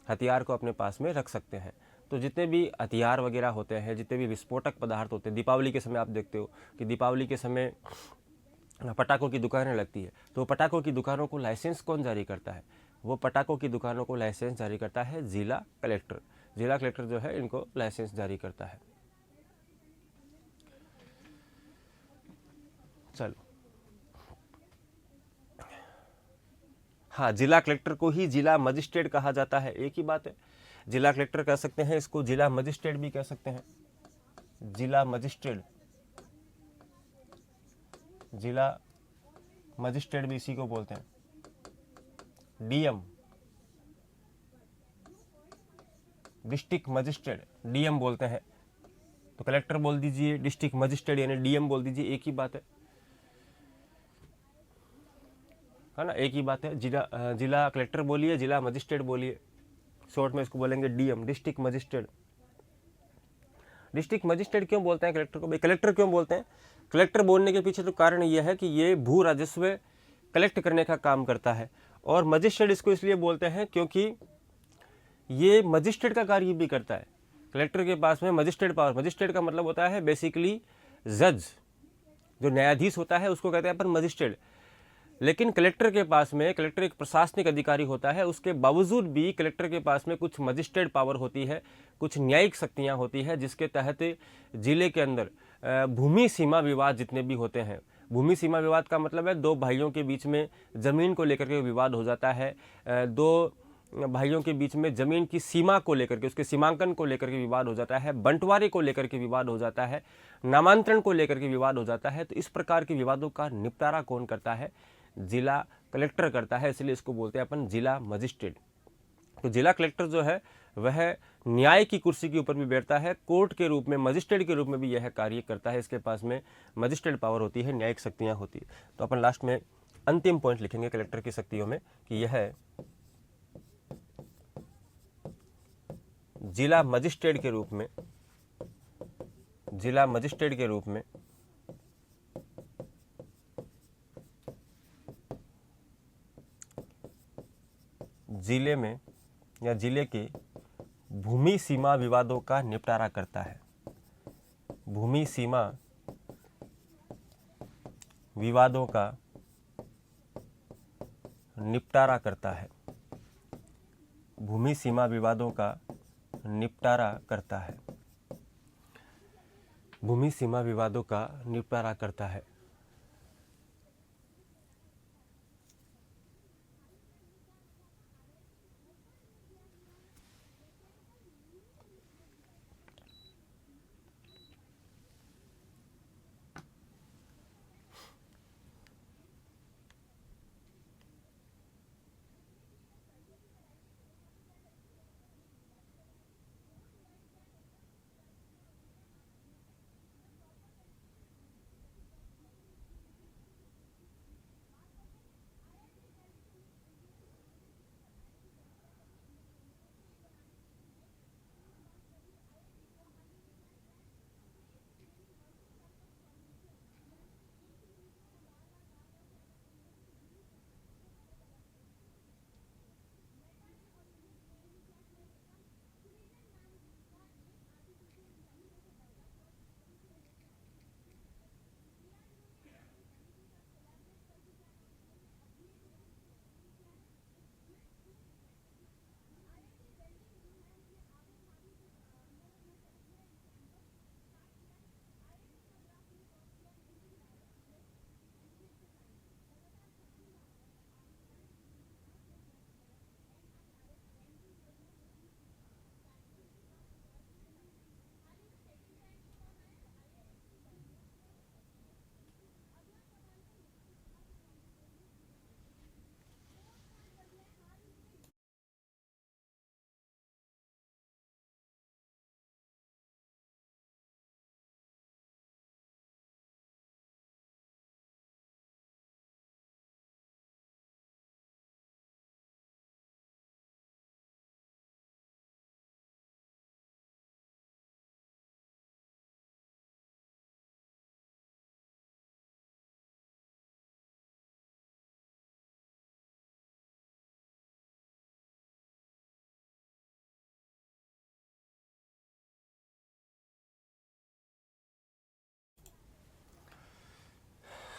हथियार को अपने पास में रख सकते हैं। तो जितने भी हथियार वगैरह होते हैं, जितने भी विस्फोटक पदार्थ होते हैं, दीपावली के समय आप देखते हो कि दीपावली के समय पटाखों की दुकानें लगती है, तो पटाखों की दुकानों को लाइसेंस कौन जारी करता है? वो पटाखों की दुकानों को लाइसेंस जारी करता है जिला कलेक्टर। जिला कलेक्टर जो है इनको लाइसेंस जारी करता है। चलो, हाँ, जिला कलेक्टर को ही जिला मजिस्ट्रेट कहा जाता है, एक ही बात है। जिला कलेक्टर कह सकते हैं, इसको जिला मजिस्ट्रेट भी कह सकते हैं। जिला मजिस्ट्रेट, जिला मजिस्ट्रेट भी इसी को बोलते हैं। डीएम, डिस्ट्रिक्ट मजिस्ट्रेट, डीएम बोलते हैं। तो कलेक्टर बोल दीजिए, डिस्ट्रिक्ट मजिस्ट्रेट यानी डीएम बोल दीजिए, एक ही बात है ना, एक ही बात है। जिला कलेक्टर बोलिए, जिला मजिस्ट्रेट बोलिए, शॉर्ट में इसको बोलेंगे DM, district magistrate. District magistrate क्यों बोलते हैं कलेक्टर को? भाई कलेक्टर क्यों बोलते हैं? कलेक्टर बोलने के पीछे तो कारण यह है कि ये भू राजस्व कलेक्ट करने का काम करता है। और मजिस्ट्रेट इसको इसलिए बोलते हैं क्योंकि ये मजिस्ट्रेट का कार्य भी करता है। कलेक्टर के पास में मजिस्ट्रेट पावर, मजिस्ट्रेट का मतलब होता है बेसिकली जज, जो न्यायाधीश होता है उसको कहते हैं अपन मजिस्ट्रेट। लेकिन कलेक्टर के पास में, कलेक्टर एक प्रशासनिक अधिकारी होता है, उसके बावजूद भी कलेक्टर के पास में कुछ मजिस्ट्रेट पावर होती है, कुछ न्यायिक शक्तियां होती है, जिसके तहत जिले के अंदर भूमि सीमा विवाद जितने भी होते हैं, भूमि सीमा विवाद का मतलब है दो भाइयों के बीच में ज़मीन को लेकर के विवाद हो जाता है, दो भाइयों के बीच में ज़मीन की सीमा को लेकर के, उसके सीमांकन को लेकर के विवाद हो जाता है, बंटवारे को लेकर के विवाद हो जाता है, नामांतरण को लेकर के विवाद हो जाता है। तो इस प्रकार के विवादों का निपटारा कौन करता है? जिला कलेक्टर करता है, इसलिए इसको बोलते हैं अपन जिला मजिस्ट्रेट। तो जिला कलेक्टर जो है वह न्याय की कुर्सी के ऊपर भी बैठता है, कोर्ट के रूप में, मजिस्ट्रेट के रूप में भी यह कार्य करता है। इसके पास में मजिस्ट्रेट पावर होती है, न्यायिक शक्तियां होती है। तो अपन लास्ट में अंतिम पॉइंट लिखेंगे कलेक्टर की शक्तियों में कि यह जिला मजिस्ट्रेट के रूप में, जिला मजिस्ट्रेट के रूप में जिले में या जिले के भूमि सीमा विवादों का निपटारा करता है। भूमि सीमा विवादों का निपटारा करता है। भूमि सीमा विवादों का निपटारा करता है। भूमि सीमा विवादों का निपटारा करता है।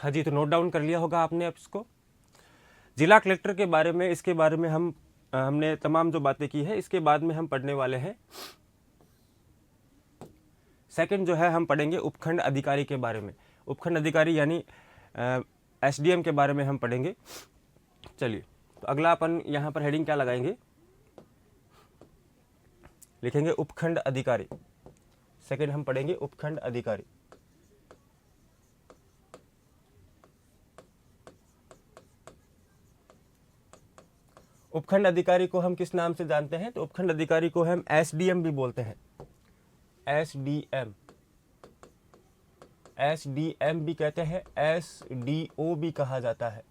हाँ जी, तो नोट डाउन कर लिया होगा आपने अब इसको। जिला कलेक्टर के बारे में, इसके बारे में हमने तमाम जो बातें की है, इसके बाद में हम पढ़ने वाले हैं सेकंड जो है हम पढ़ेंगे उपखंड अधिकारी के बारे में। उपखंड अधिकारी यानी एसडीएम के बारे में हम पढ़ेंगे। चलिए, तो अगला अपन यहाँ पर हेडिंग क्या लगाएंगे, लिखेंगे उपखंड अधिकारी। सेकंड हम पढ़ेंगे उपखंड अधिकारी। उपखंड अधिकारी को हम किस नाम से जानते हैं, तो उपखंड अधिकारी को हम एसडीएम भी बोलते हैं। एसडीएम, एसडीएम भी कहते हैं, एसडीओ भी कहा जाता है।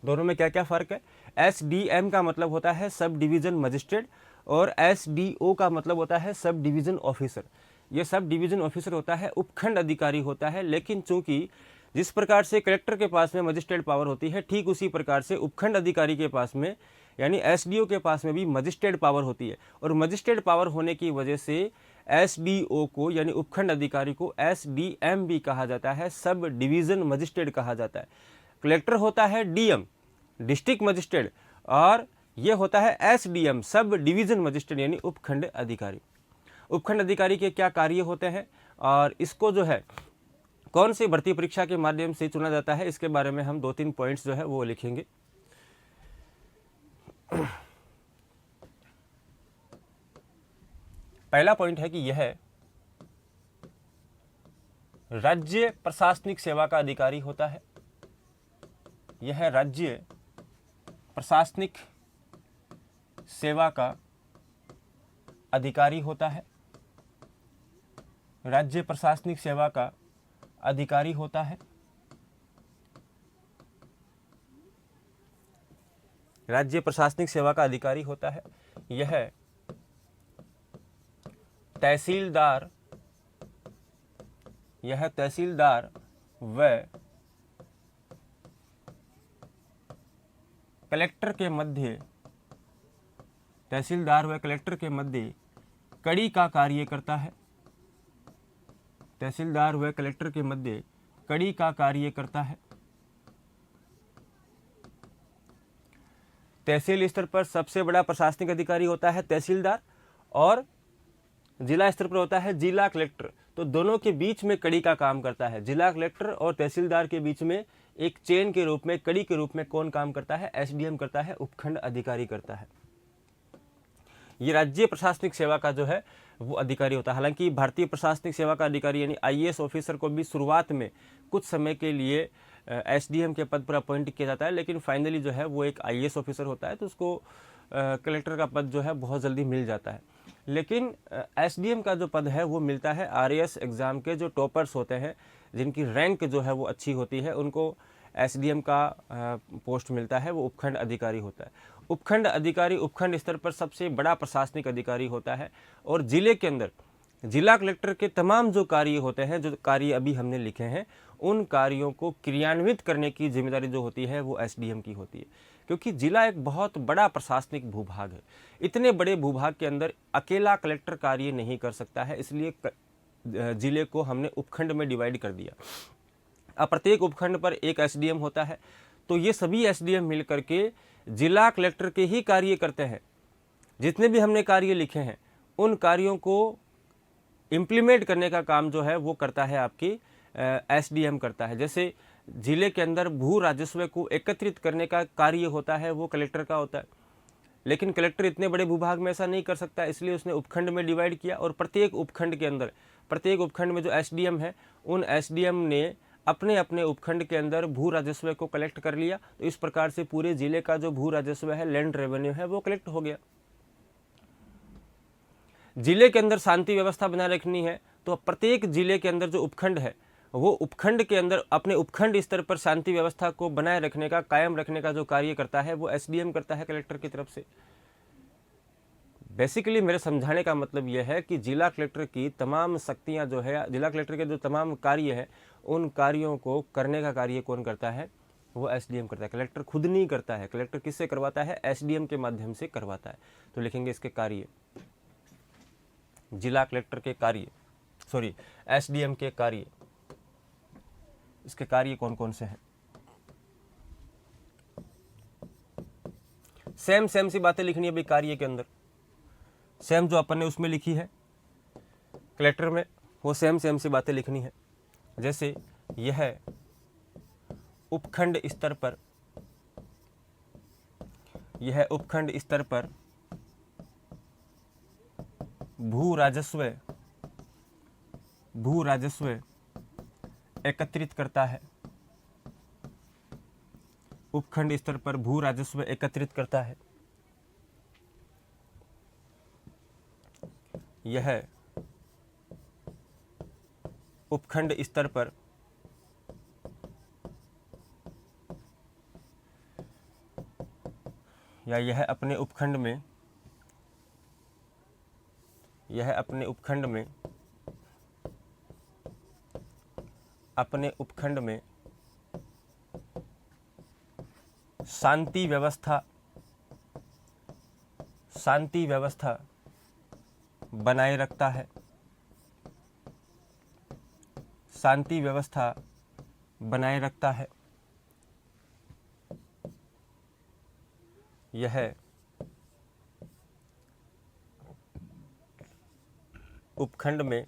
दोनों में क्या क्या फर्क है? एसडीएम का मतलब होता है सब डिवीजन मजिस्ट्रेट और एसडीओ का मतलब होता है सब डिवीजन ऑफिसर। ये सब डिवीजन ऑफिसर होता है, उपखंड अधिकारी होता है। लेकिन चूंकि जिस प्रकार से कलेक्टर के पास में मजिस्ट्रेट पावर होती है, ठीक उसी प्रकार से उपखंड अधिकारी के पास में यानी एसडीओ के पास में भी मजिस्ट्रेट पावर होती है। और मजिस्ट्रेट पावर होने की वजह से एसडीओ को यानी उपखंड अधिकारी को एसडीएम भी कहा जाता है, सब डिवीजन मजिस्ट्रेट कहा जाता है। कलेक्टर होता है डीएम, डिस्ट्रिक्ट मजिस्ट्रेट, और ये होता है एसडीएम, सब डिवीजन मजिस्ट्रेट यानी उपखंड अधिकारी। उपखंड अधिकारी के क्या कार्य होते हैं और इसको जो है कौन सी भर्ती परीक्षा के माध्यम से चुना जाता है, इसके बारे में हम 2-3 पॉइंट्स जो है वो लिखेंगे। पहला पॉइंट है कि यह राज्य प्रशासनिक सेवा का अधिकारी होता है। यह राज्य प्रशासनिक सेवा का अधिकारी होता है। राज्य प्रशासनिक सेवा का अधिकारी होता है। राज्य प्रशासनिक सेवा का अधिकारी होता है। यह तहसीलदार, यह तहसीलदार व कलेक्टर के मध्य, तहसीलदार व कलेक्टर के मध्य कड़ी का कार्य करता है। तहसीलदार व कलेक्टर के मध्य कड़ी का कार्य करता है। तहसील स्तर पर सबसे बड़ा प्रशासनिक अधिकारी होता है तहसीलदार और जिला स्तर पर होता है जिला कलेक्टर। तो दोनों के बीच में कड़ी का काम करता है। जिला कलेक्टर और तहसीलदार के बीच में एक चेन के रूप में, कड़ी के रूप में कौन काम करता है? एसडीएम करता है, उपखंड अधिकारी करता है। ये राज्य प्रशासनिक सेवा का जो है वो अधिकारी होता है। हालांकि भारतीय प्रशासनिक सेवा का अधिकारी यानी आईएएस ऑफिसर को भी शुरुआत में कुछ समय के लिए एसडीएम के पद पर अपॉइंट किया जाता है, लेकिन फाइनली जो है वो एक आईएएस ऑफिसर होता है, तो उसको कलेक्टर का पद जो है बहुत जल्दी मिल जाता है। लेकिन एसडीएम का जो पद है वो मिलता है आरएएस एग्ज़ाम के जो टॉपर्स होते हैं, जिनकी रैंक जो है वो अच्छी होती है, उनको एसडीएम का पोस्ट मिलता है, वो उपखंड अधिकारी होता है। उपखंड अधिकारी उपखंड स्तर पर सबसे बड़ा प्रशासनिक अधिकारी होता है और जिले के अंदर जिला कलेक्टर के तमाम जो कार्य होते हैं, जो कार्य अभी हमने लिखे हैं, उन कार्यों को क्रियान्वित करने की जिम्मेदारी जो होती है वो एसडीएम की होती है। क्योंकि जिला एक बहुत बड़ा प्रशासनिक भूभाग है। इतने बड़े भूभाग के अंदर अकेला कलेक्टर कार्य नहीं कर सकता है, इसलिए जिले को हमने उपखंड में डिवाइड कर दिया। अब प्रत्येक उपखंड पर एक एसडीएम होता है, तो ये सभी एसडीएम मिल करके जिला कलेक्टर के ही कार्य करते हैं। जितने भी हमने कार्य लिखे हैं उन कार्यों को इम्प्लीमेंट करने का काम जो है वो करता है आपकी एसडीएम करता है। जैसे जिले के अंदर भू राजस्व को एकत्रित करने का कार्य होता है वो कलेक्टर का होता है, लेकिन कलेक्टर इतने बड़े भूभाग में ऐसा नहीं कर सकता, इसलिए उसने उपखंड में डिवाइड किया। और प्रत्येक उपखंड के अंदर, प्रत्येक उपखंड में जो एसडीएम है, उन एसडीएम ने अपने अपने उपखंड के अंदर भू राजस्व को कलेक्ट कर लिया। तो इस प्रकार से पूरे जिले का जो भू राजस्व है, लैंड रेवेन्यू है, वो कलेक्ट हो गया। जिले के अंदर शांति व्यवस्था बनाए रखनी है, तो प्रत्येक जिले के अंदर जो उपखंड है वो उपखंड के अंदर अपने उपखंड स्तर पर शांति व्यवस्था को बनाए रखने का, कायम रखने का जो कार्य करता है वो एसडीएम करता है कलेक्टर की तरफ से। बेसिकली मेरे समझाने का मतलब यह है कि जिला कलेक्टर की तमाम शक्तियां जो है, जिला कलेक्टर के जो तमाम कार्य हैं, उन कार्यों को करने का कार्य कौन करता है? वो एसडीएम करता है। कलेक्टर खुद नहीं करता है। कलेक्टर किससे करवाता है? एसडीएम के माध्यम से करवाता है। तो लिखेंगे इसके कार्य, जिला कलेक्टर के कार्य, सॉरी एसडीएम के कार्य। इसके कार्य कौन कौन से हैं। सेम सी बातें लिखनी है भाई कार्य के अंदर, सेम जो अपन ने उसमें लिखी है कलेक्टर में, वो सेम सी बातें लिखनी है। जैसे यह उपखंड स्तर पर, यह उपखंड स्तर पर भू राजस्व एकत्रित करता है। उपखंड स्तर पर भू राजस्व एकत्रित करता है। यह उपखंड स्तर पर या यह अपने उपखंड में, यह अपने उपखंड में शांति व्यवस्था बनाए रखता है। शांति व्यवस्था बनाए रखता है। यह उपखंड में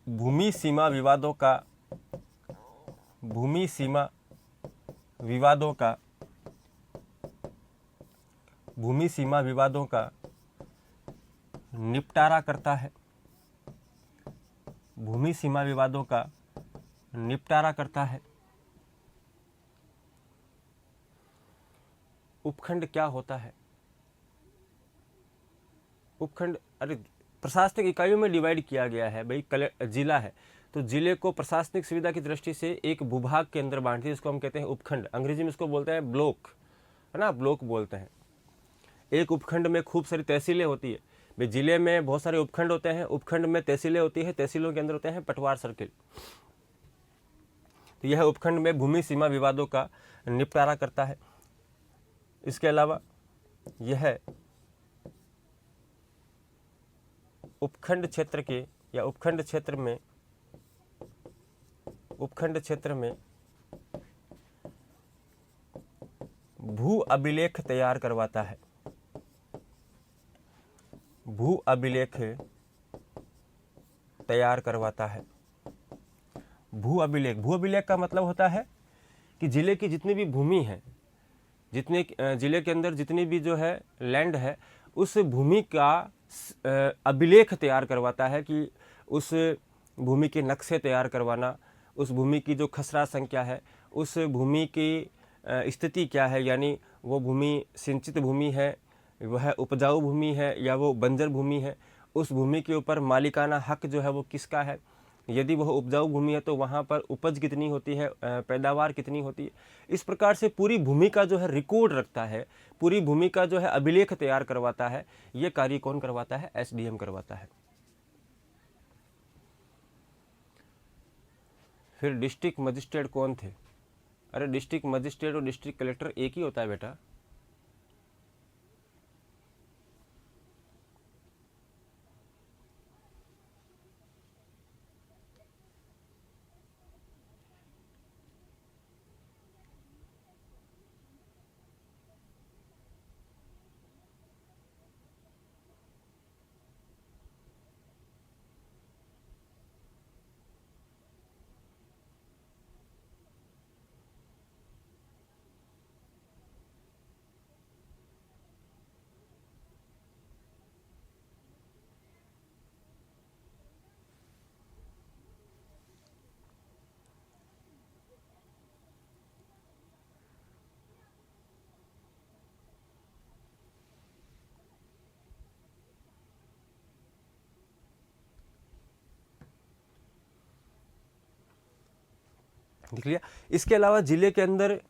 भूमि सीमा विवादों का निपटारा करता है। भूमि सीमा विवादों का निपटारा करता है। उपखंड क्या होता है? उपखंड अरे प्रशासनिक इकाइयों में डिवाइड किया गया है भाई। जिला है तो जिले को प्रशासनिक सुविधा की दृष्टि से एक भूभाग के अंदर बांट दिया, इसको हम कहते हैं उपखंड। अंग्रेजी में इसको बोलते हैं ब्लॉक, है ना, ब्लॉक बोलते हैं। एक उपखंड में खूब सारी तहसीलें होती है भाई। जिले में बहुत सारे उपखंड होते हैं, उपखंड में तहसीलें होती है, तहसीलों के अंदर होते हैं पटवार सर्किल। तो यह उपखंड में भूमि सीमा विवादों का निपटारा करता है। इसके अलावा यह उपखंड क्षेत्र के या उपखंड क्षेत्र में भू अभिलेख तैयार करवाता है। भू अभिलेख तैयार करवाता है। भू अभिलेख का मतलब होता है कि जिले की जितनी भी भूमि है, जितने जिले के अंदर जितनी भी जो है लैंड है, उस भूमि का अभिलेख तैयार करवाता है कि उस भूमि के नक्शे तैयार करवाना, उस भूमि की जो खसरा संख्या है, उस भूमि की स्थिति क्या है, यानी वो भूमि सिंचित भूमि है, वह उपजाऊ भूमि है या वो बंजर भूमि है, उस भूमि के ऊपर मालिकाना हक जो है वो किसका है। यदि वह उपजाऊ भूमि है तो वहाँ पर उपज कितनी होती है, पैदावार कितनी होती है। इस प्रकार से पूरी भूमि का जो है रिकॉर्ड रखता है, पूरी भूमि का जो है अभिलेख तैयार करवाता है। ये कार्य कौन करवाता है? एसडीएम करवाता है। फिर डिस्ट्रिक्ट मजिस्ट्रेट कौन थे? अरे डिस्ट्रिक्ट मजिस्ट्रेट और डिस्ट्रिक्ट कलेक्टर एक ही होता है बेटा। देख लिया। इसके अलावा जिले के अंदर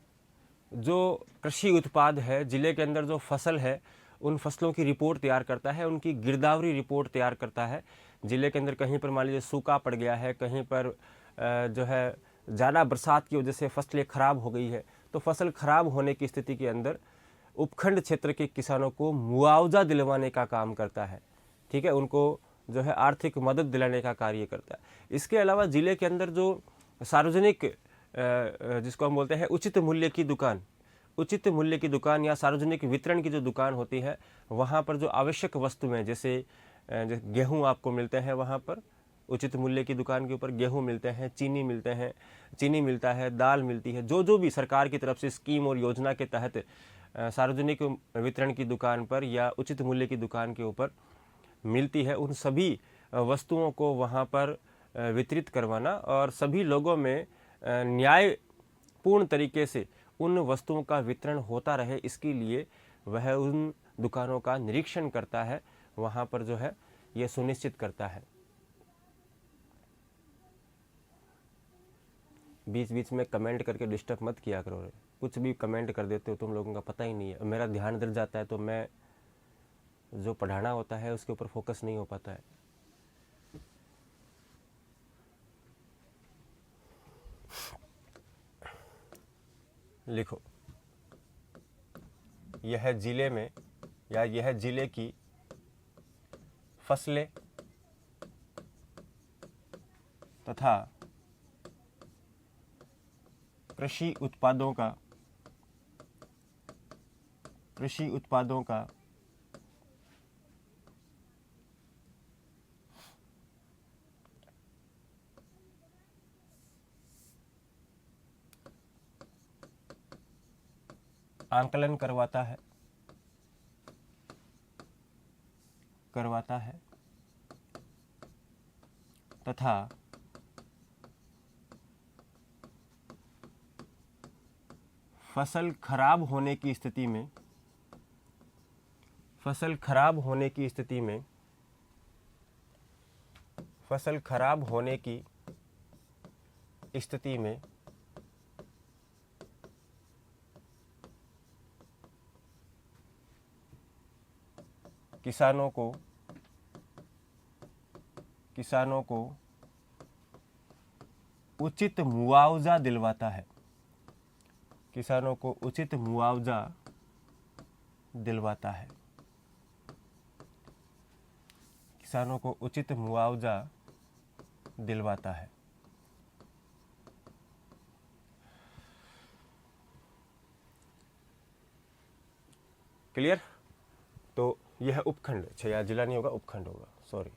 जो कृषि उत्पाद है, जिले के अंदर जो फसल है, उन फसलों की रिपोर्ट तैयार करता है, उनकी गिरदावरी रिपोर्ट तैयार करता है। जिले के अंदर कहीं पर मान लीजिए सूखा पड़ गया है, कहीं पर जो है ज़्यादा बरसात की वजह से फसलें खराब हो गई है, तो फसल खराब होने की स्थिति के अंदर उपखंड क्षेत्र के किसानों को मुआवजा दिलवाने का काम करता है। ठीक है, उनको जो है आर्थिक मदद दिलाने का कार्य करता है। इसके अलावा ज़िले के अंदर जो सार्वजनिक जिसको हम बोलते हैं उचित मूल्य की दुकान या सार्वजनिक वितरण की जो दुकान होती है, वहाँ पर जो आवश्यक वस्तुएं जैसे गेहूँ आपको मिलते हैं, वहाँ पर उचित मूल्य की दुकान के ऊपर गेहूँ मिलते हैं, चीनी मिलता है, दाल मिलती है, जो भी सरकार की तरफ से स्कीम और योजना के तहत सार्वजनिक वितरण की दुकान पर या उचित मूल्य की दुकान के ऊपर मिलती है, उन सभी वस्तुओं को वहाँ पर वितरित करवाना और सभी लोगों में न्यायपूर्ण तरीके से उन वस्तुओं का वितरण होता रहे, इसके लिए वह उन दुकानों का निरीक्षण करता है, वहाँ पर जो है ये सुनिश्चित करता है। बीच बीच में कमेंट करके डिस्टर्ब मत किया करो, कुछ भी कमेंट कर देते हो, तुम लोगों का पता ही नहीं है, मेरा ध्यान इधर जाता है तो मैं जो पढ़ाना होता है उसके ऊपर फोकस नहीं हो पाता है। लिखो, यह जिले में या यह जिले की फसलें तथा कृषि उत्पादों का आंकलन करवाता है तथा फसल खराब होने की स्थिति में किसानों को उचित मुआवजा दिलवाता है। किसानों को उचित मुआवजा दिलवाता है। किसानों को उचित मुआवजा दिलवाता है। क्लियर? तो यह उपखंड, या जिला नहीं होगा, उपखंड होगा, सॉरी,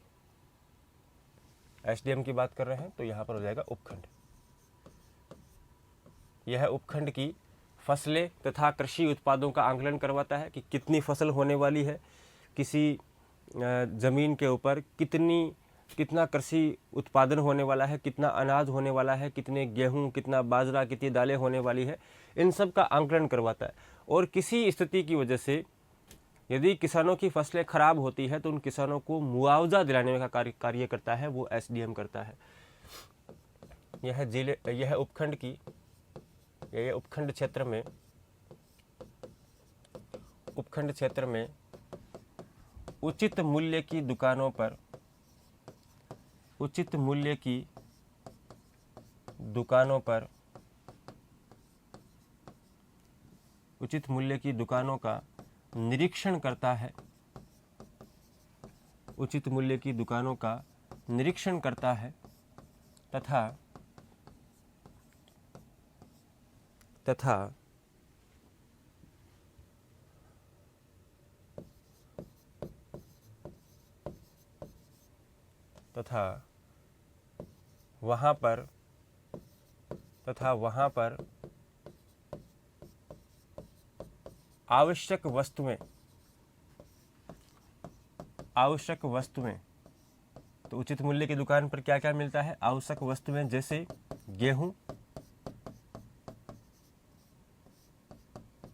एसडीएम की बात कर रहे हैं तो यहाँ पर हो जाएगा उपखंड। यह उपखंड की फसलें तथा कृषि उत्पादों का आंकलन करवाता है कि कितनी फसल होने वाली है, किसी ज़मीन के ऊपर कितना कृषि उत्पादन होने वाला है, कितना अनाज होने वाला है, कितने गेहूं, कितना बाजरा, कितनी दालें होने वाली है, इन सब का आंकलन करवाता है। और किसी स्थिति की वजह से यदि किसानों की फसलें खराब होती है तो उन किसानों को मुआवजा दिलाने का कार्य करता है, वो एसडीएम करता है। यह उपखंड क्षेत्र में उचित मूल्य की दुकानों का निरीक्षण करता है। उचित मूल्य की दुकानों का निरीक्षण करता है तथा वहाँ पर आवश्यक वस्तुएं, तो उचित मूल्य की दुकान पर क्या क्या मिलता है? आवश्यक वस्तुएं जैसे गेहूं,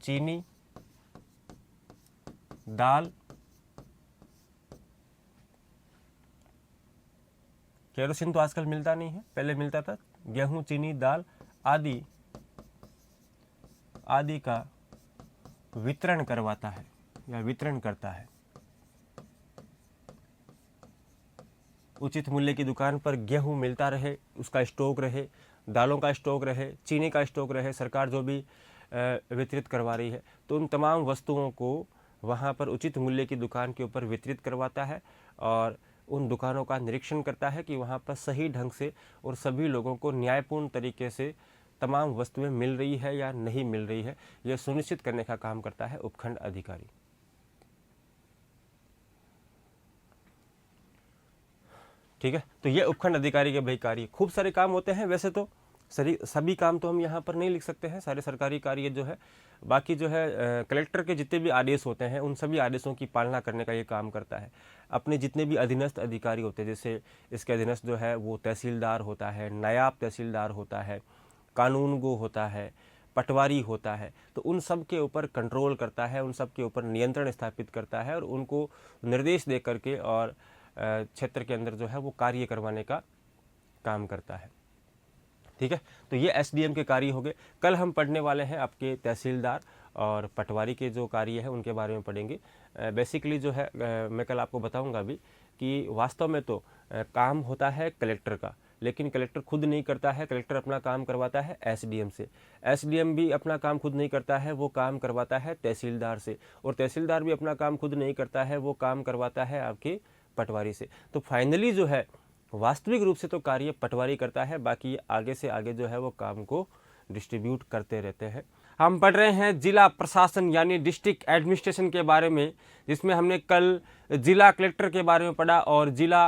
चीनी, दाल, केरोसिन तो आजकल मिलता नहीं है, पहले मिलता था। गेहूं, चीनी, दाल आदि का वितरण करवाता है या वितरण करता है। उचित मूल्य की दुकान पर गेहूं मिलता रहे, उसका स्टॉक रहे, दालों का स्टॉक रहे, चीनी का स्टॉक रहे, सरकार जो भी वितरित करवा रही है, तो उन तमाम वस्तुओं को वहाँ पर उचित मूल्य की दुकान के ऊपर वितरित करवाता है और उन दुकानों का निरीक्षण करता है कि वहाँ पर सही ढंग से और सभी लोगों को न्यायपूर्ण तरीके से तमाम वस्तुएं मिल रही है या नहीं मिल रही है, यह सुनिश्चित करने का काम करता है उपखंड अधिकारी। ठीक है, तो ये उपखंड अधिकारी के भाई कार्य। खूब सारे काम होते हैं, वैसे तो सभी काम तो हम यहाँ पर नहीं लिख सकते हैं, सारे सरकारी कार्य जो है। बाकी जो है कलेक्टर के जितने भी आदेश होते हैं उन सभी आदेशों की पालना करने का ये काम करता है। अपने जितने भी अधीनस्थ अधिकारी होते हैं, जैसे इसके अधीनस्थ जो है वो तहसीलदार होता है, नायब तहसीलदार होता है, कानूनगो होता है, पटवारी होता है, तो उन सब के ऊपर कंट्रोल करता है, उन सब के ऊपर नियंत्रण स्थापित करता है और उनको निर्देश दे करके और क्षेत्र के अंदर जो है वो कार्य करवाने का काम करता है। ठीक है, तो ये एसडीएम के कार्य हो गए। कल हम पढ़ने वाले हैं आपके तहसीलदार और पटवारी के जो कार्य है उनके बारे में पढ़ेंगे। बेसिकली जो है मैं कल आपको बताऊंगा भी कि वास्तव में तो काम होता है कलेक्टर का, लेकिन कलेक्टर खुद नहीं करता है, कलेक्टर अपना काम करवाता है एसडीएम से। एसडीएम भी अपना काम खुद नहीं करता है, वो काम करवाता है तहसीलदार से, और तहसीलदार भी अपना काम खुद नहीं करता है, वो काम करवाता है आपके पटवारी से। तो फाइनली जो है वास्तविक रूप से तो कार्य पटवारी करता है, बाकी आगे से आगे जो है वो काम को डिस्ट्रीब्यूट करते रहते हैं। हम पढ़ रहे हैं जिला प्रशासन यानी डिस्ट्रिक्ट एडमिनिस्ट्रेशन के बारे में, जिसमें हमने कल जिला कलेक्टर के बारे में पढ़ा और जिला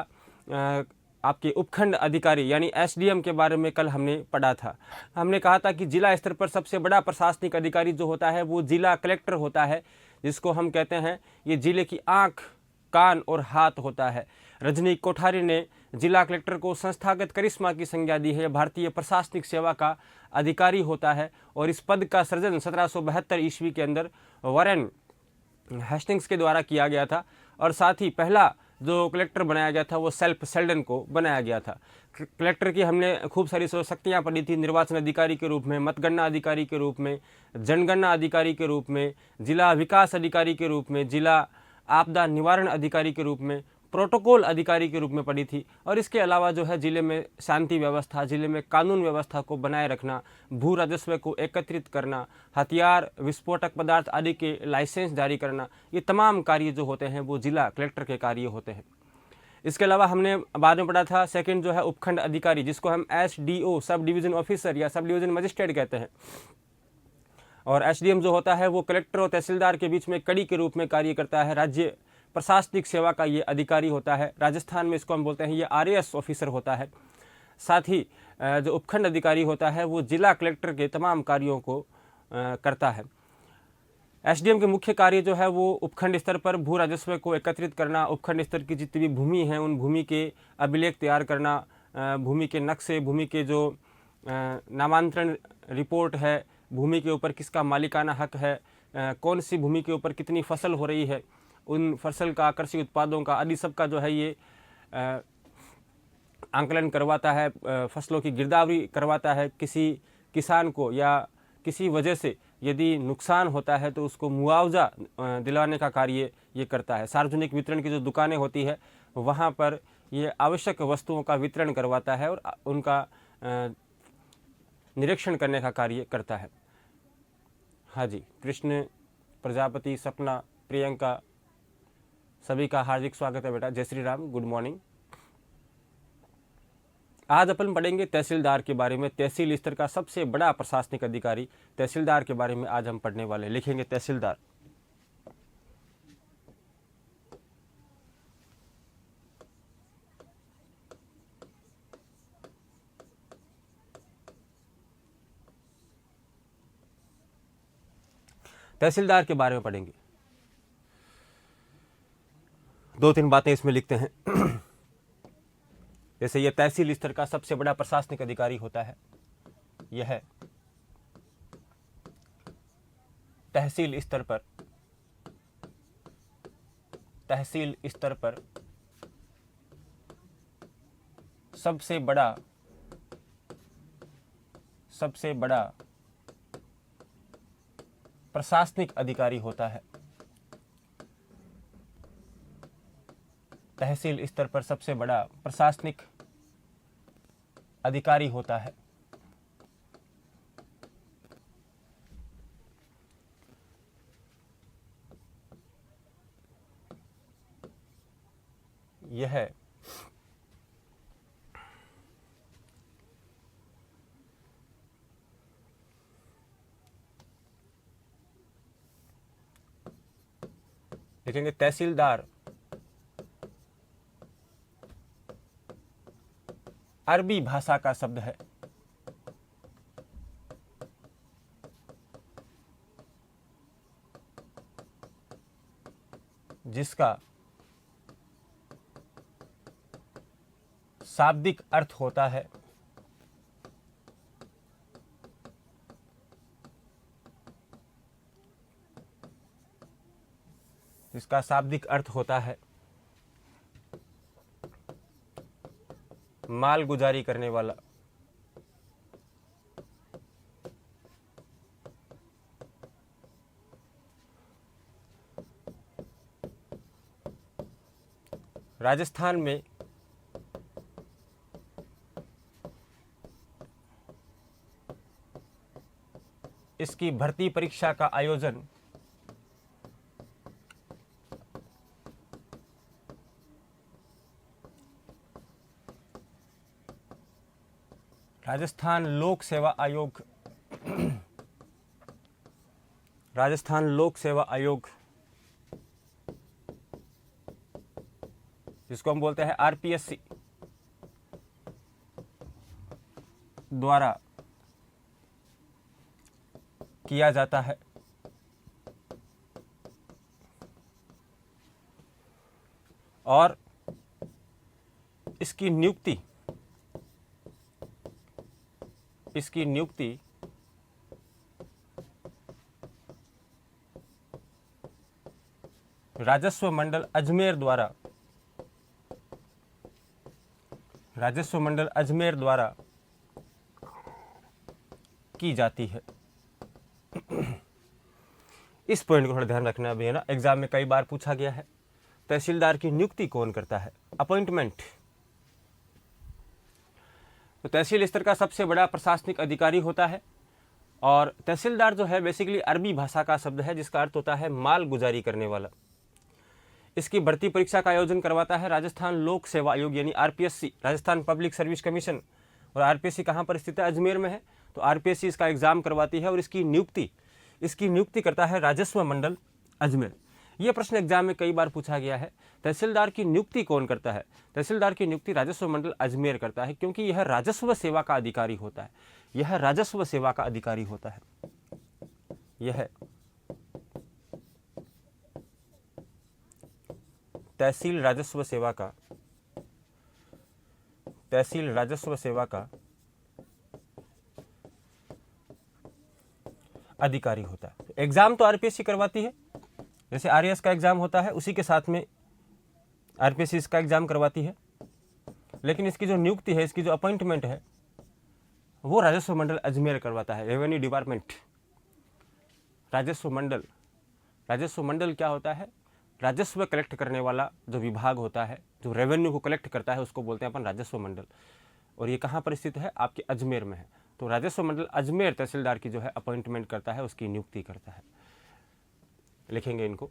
आपके उपखंड अधिकारी यानी एसडीएम के बारे में कल हमने पढ़ा था। हमने कहा था कि जिला स्तर पर सबसे बड़ा प्रशासनिक अधिकारी जो होता है वो जिला कलेक्टर होता है, जिसको हम कहते हैं ये जिले की आँख, कान और हाथ होता है। रजनी कोठारी ने जिला कलेक्टर को संस्थागत करिश्मा की संज्ञा दी है। भारतीय प्रशासनिक सेवा का अधिकारी होता है और इस पद का सृजन 1772 ईस्वी के अंदर वॉरेन हेस्टिंग्स के द्वारा किया गया था, और साथ ही पहला जो कलेक्टर बनाया गया था वो सेल्फ सेल्डन को बनाया गया था। कलेक्टर की हमने खूब सारी शक्तियाँ पढ़ी थी, निर्वाचन अधिकारी के रूप में, मतगणना अधिकारी के रूप में, जनगणना अधिकारी के रूप में, जिला विकास अधिकारी के रूप में, जिला आपदा निवारण अधिकारी के रूप में, प्रोटोकॉल अधिकारी के रूप में पड़ी थी। और इसके अलावा जो है जिले में शांति व्यवस्था, जिले में कानून व्यवस्था को बनाए रखना, भू राजस्व को एकत्रित करना, हथियार, विस्फोटक पदार्थ आदि के लाइसेंस जारी करना, ये तमाम कार्य जो होते हैं वो जिला कलेक्टर के कार्य होते हैं। इसके अलावा हमने बाद में पढ़ा था सेकंड जो है उपखंड अधिकारी, जिसको हम एसडीओ सब डिवीजन ऑफिसर या सब डिवीजन मजिस्ट्रेट कहते हैं। और एसडीएम जो होता है वो कलेक्टर और तहसीलदार के बीच में कड़ी के रूप में कार्य करता है। राज्य प्रशासनिक सेवा का ये अधिकारी होता है। राजस्थान में इसको हम बोलते हैं ये आरएएस ऑफिसर होता है। साथ ही जो उपखंड अधिकारी होता है वो जिला कलेक्टर के तमाम कार्यों को करता है। एसडीएम के मुख्य कार्य जो है वो उपखंड स्तर पर भू राजस्व को एकत्रित करना, उपखंड स्तर की जितनी भी भूमि है उन भूमि के अभिलेख तैयार करना, भूमि के नक्शे, भूमि के जो नामांतरण रिपोर्ट है, भूमि के ऊपर किसका मालिकाना हक है, कौन सी भूमि के ऊपर कितनी फसल हो रही है, उन फसल का, कृषि उत्पादों का आदि सब का जो है ये आंकलन करवाता है, फसलों की गिरदावरी करवाता है। किसी किसान को या किसी वजह से यदि नुकसान होता है तो उसको मुआवजा दिलाने का कार्य ये करता है। सार्वजनिक वितरण की जो दुकानें होती है वहाँ पर ये आवश्यक वस्तुओं का वितरण करवाता है और उनका निरीक्षण करने का कार्य करता है। हाँ जी, कृष्ण, प्रजापति, सपना, प्रियंका, सभी का हार्दिक स्वागत है बेटा। जय श्री राम, गुड मॉर्निंग। आज अपन पढ़ेंगे तहसीलदार के बारे में। तहसील स्तर का सबसे बड़ा प्रशासनिक अधिकारी तहसीलदार के बारे में आज हम पढ़ने वाले। लिखेंगे तहसीलदार। तहसीलदार के बारे में पढ़ेंगे। दो तीन बातें इसमें लिखते हैं। जैसे यह तहसील स्तर का सबसे बड़ा प्रशासनिक अधिकारी होता है। यह तहसील स्तर पर सबसे बड़ा प्रशासनिक अधिकारी होता है। तहसील स्तर पर सबसे बड़ा प्रशासनिक अधिकारी होता है। यह लिखेंगे तहसीलदार अरबी भाषा का शब्द है। जिसका शाब्दिक अर्थ होता है जिसका शाब्दिक अर्थ होता है माल गुजारी करने वाला। राजस्थान में इसकी भर्ती परीक्षा का आयोजन राजस्थान लोक सेवा आयोग राजस्थान लोक सेवा आयोग जिसको हम बोलते हैं आरपीएससी द्वारा किया जाता है। और इसकी नियुक्ति राजस्व मंडल अजमेर द्वारा की जाती है। इस पॉइंट को थोड़ा ध्यान रखना भी है ना, एग्जाम में कई बार पूछा गया है। तहसीलदार की नियुक्ति कौन करता है? अपॉइंटमेंट। तो तहसील स्तर का सबसे बड़ा प्रशासनिक अधिकारी होता है। और तहसीलदार जो है बेसिकली अरबी भाषा का शब्द है जिसका अर्थ होता है माल गुजारी करने वाला। इसकी भर्ती परीक्षा का आयोजन करवाता है राजस्थान लोक सेवा आयोग यानी RPSC, Rajasthan public service commission. और आरपीएससी कहाँ पर स्थित है? अजमेर में है। तो आरपीएससी इसका एग्जाम करवाती है और इसकी नियुक्ति करता है राजस्व मंडल अजमेर। यह प्रश्न एग्जाम में कई बार पूछा गया है। तहसीलदार की नियुक्ति कौन करता है? तहसीलदार की नियुक्ति राजस्व मंडल अजमेर करता है, क्योंकि यह राजस्व सेवा का अधिकारी होता है। यह राजस्व सेवा का अधिकारी होता है। यह तहसील राजस्व सेवा का अधिकारी होता है। एग्जाम तो आरपीएससी करवाती है, जैसे आरएएस का एग्जाम होता है उसी के साथ में आरपीएससी इसका एग्जाम करवाती है। लेकिन इसकी जो नियुक्ति है, इसकी जो अपॉइंटमेंट है, वो राजस्व मंडल अजमेर करवाता है। Revenue department. राजस्व मंडल क्या होता है? राजस्व कलेक्ट करने वाला जो विभाग होता है, जो रेवेन्यू को कलेक्ट करता है, उसको बोलते हैं अपन राजस्व मंडल। और ये कहाँ पर स्थित है? आपके अजमेर में है। तो राजस्व मंडल अजमेर तहसीलदार की जो है अपॉइंटमेंट करता है, उसकी नियुक्ति करता है। लिखेंगे इनको।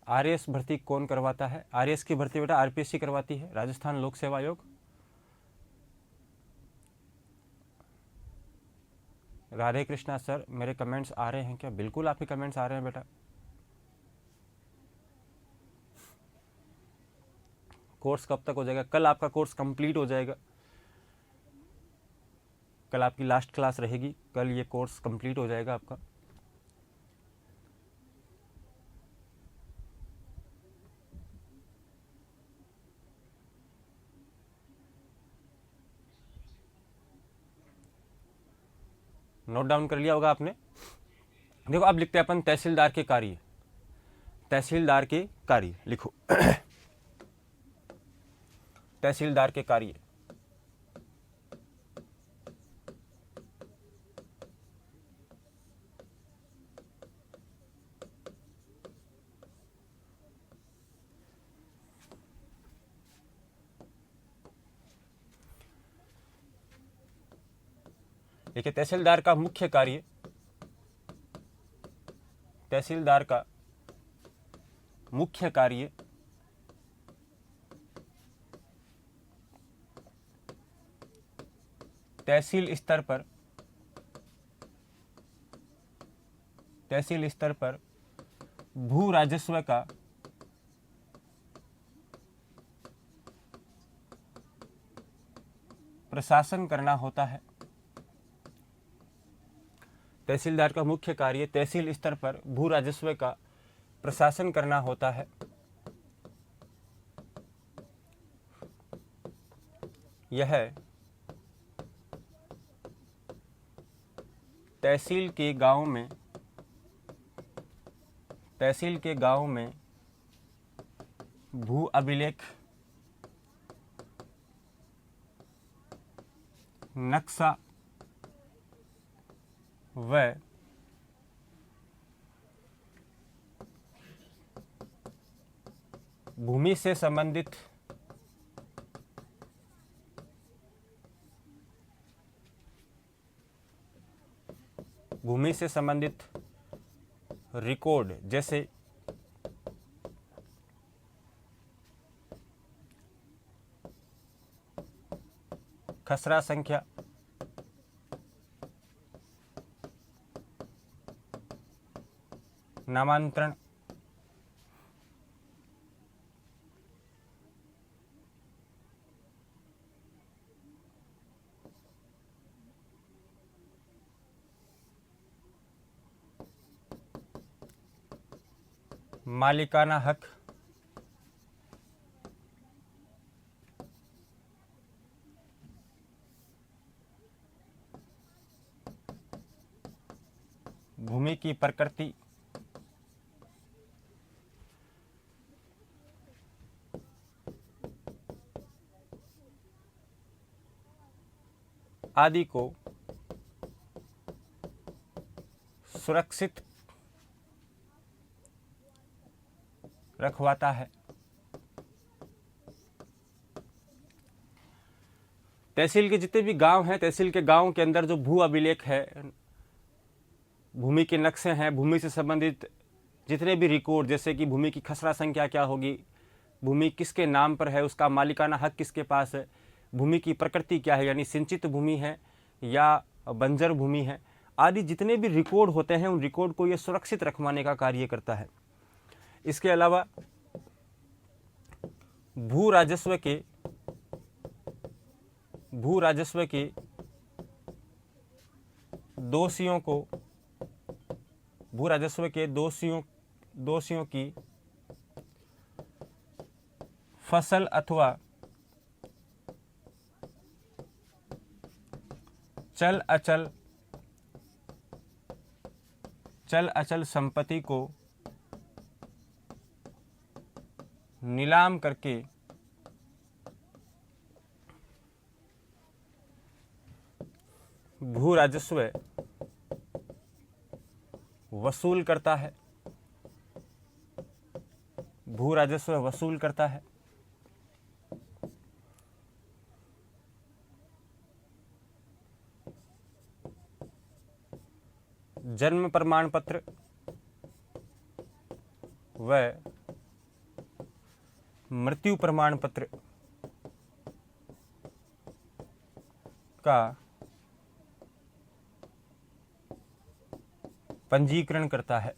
आरएएस भर्ती कौन करवाता है? आरएएस की भर्ती बेटा आरपीएससी करवाती है, राजस्थान लोक सेवा आयोग। राधे कृष्णा सर, मेरे कमेंट्स आ रहे हैं क्या? बिल्कुल आपके कमेंट्स आ रहे हैं बेटा। कोर्स कब तक हो जाएगा? कल आपका कोर्स कंप्लीट हो जाएगा। कल आपकी लास्ट क्लास रहेगी, कल ये कोर्स कंप्लीट हो जाएगा आपका। नोट डाउन कर लिया होगा आपने। देखो अब लिखते हैं अपन तहसीलदार के कार्य। तहसीलदार के कार्य लिखो। तहसीलदार के कार्य। देखिए तहसीलदार का मुख्य कार्य, तहसीलदार का मुख्य कार्य तहसील स्तर पर भू राजस्व का प्रशासन करना होता है। तहसीलदार का मुख्य कार्य तहसील स्तर पर भू राजस्व का प्रशासन करना होता है। यह तहसील के गांव में भू अभिलेख, नक्शा व भूमि से संबंधित रिकॉर्ड जैसे खसरा संख्या, नामांतरण, मालिकाना हक, भूमि की प्रकृति, आदि को सुरक्षित रखवाता है। तहसील के जितने भी गांव हैं, तहसील के गांव के अंदर जो भू अभिलेख है, भूमि के नक्शे हैं, भूमि से संबंधित जितने भी रिकॉर्ड, जैसे कि भूमि की खसरा संख्या क्या होगी, भूमि किसके नाम पर है, उसका मालिकाना हक किसके पास है, भूमि की प्रकृति क्या है, यानी सिंचित भूमि है या बंजर भूमि है, आदि जितने भी रिकॉर्ड होते हैं उन रिकॉर्ड को ये सुरक्षित रखवाने का कार्य करता है। इसके अलावा भू राजस्व के दोषियों को, भू राजस्व के दोषियों की फसल अथवा चल अचल संपत्ति को नीलाम करके भू राजस्व वसूल करता है। भू राजस्व वसूल करता है। जन्म प्रमाण पत्र व मृत्यु प्रमाण पत्र का पंजीकरण करता है।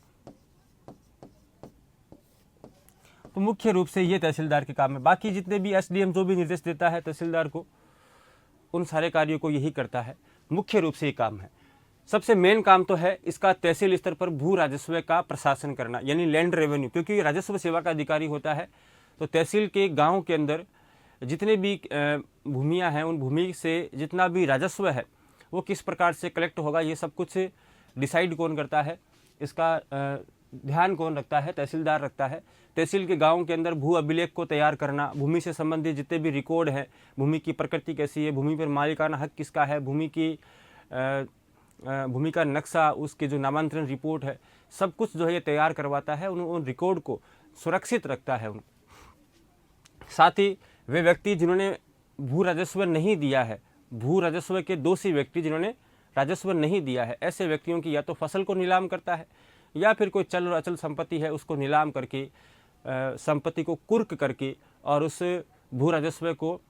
तो मुख्य रूप से ये तहसीलदार के काम है। बाकी जितने भी एसडीएम जो भी निर्देश देता है तहसीलदार को, उन सारे कार्यों को यही करता है। मुख्य रूप से ये काम है। सबसे मेन काम तो है इसका तहसील स्तर पर भू राजस्व का प्रशासन करना, यानी लैंड रेवेन्यू, क्योंकि राजस्व सेवा का अधिकारी होता है। तो तहसील के गांव के अंदर जितने भी भूमियां हैं, उन भूमि से जितना भी राजस्व है वो किस प्रकार से कलेक्ट होगा, ये सब कुछ डिसाइड कौन करता है, इसका ध्यान कौन रखता है, तहसीलदार रखता है। तहसील के गांव के अंदर भू अभिलेख को तैयार करना, भूमि से संबंधित जितने भी रिकॉर्ड हैं, भूमि की प्रकृति कैसी है, भूमि पर मालिकाना हक किसका है, भूमि का नक्शा, उसके जो नामांतरण रिपोर्ट है, सब कुछ जो है ये तैयार करवाता है। उन रिकॉर्ड को सुरक्षित रखता है। साथ ही वे व्यक्ति जिन्होंने भू राजस्व नहीं दिया है, भू राजस्व के दोषी व्यक्ति जिन्होंने राजस्व नहीं दिया है, ऐसे व्यक्तियों की या तो फसल को नीलाम करता है या फिर कोई चल और अचल संपत्ति है उसको नीलाम करके, संपत्ति को कुर्क करके और उस भू राजस्व को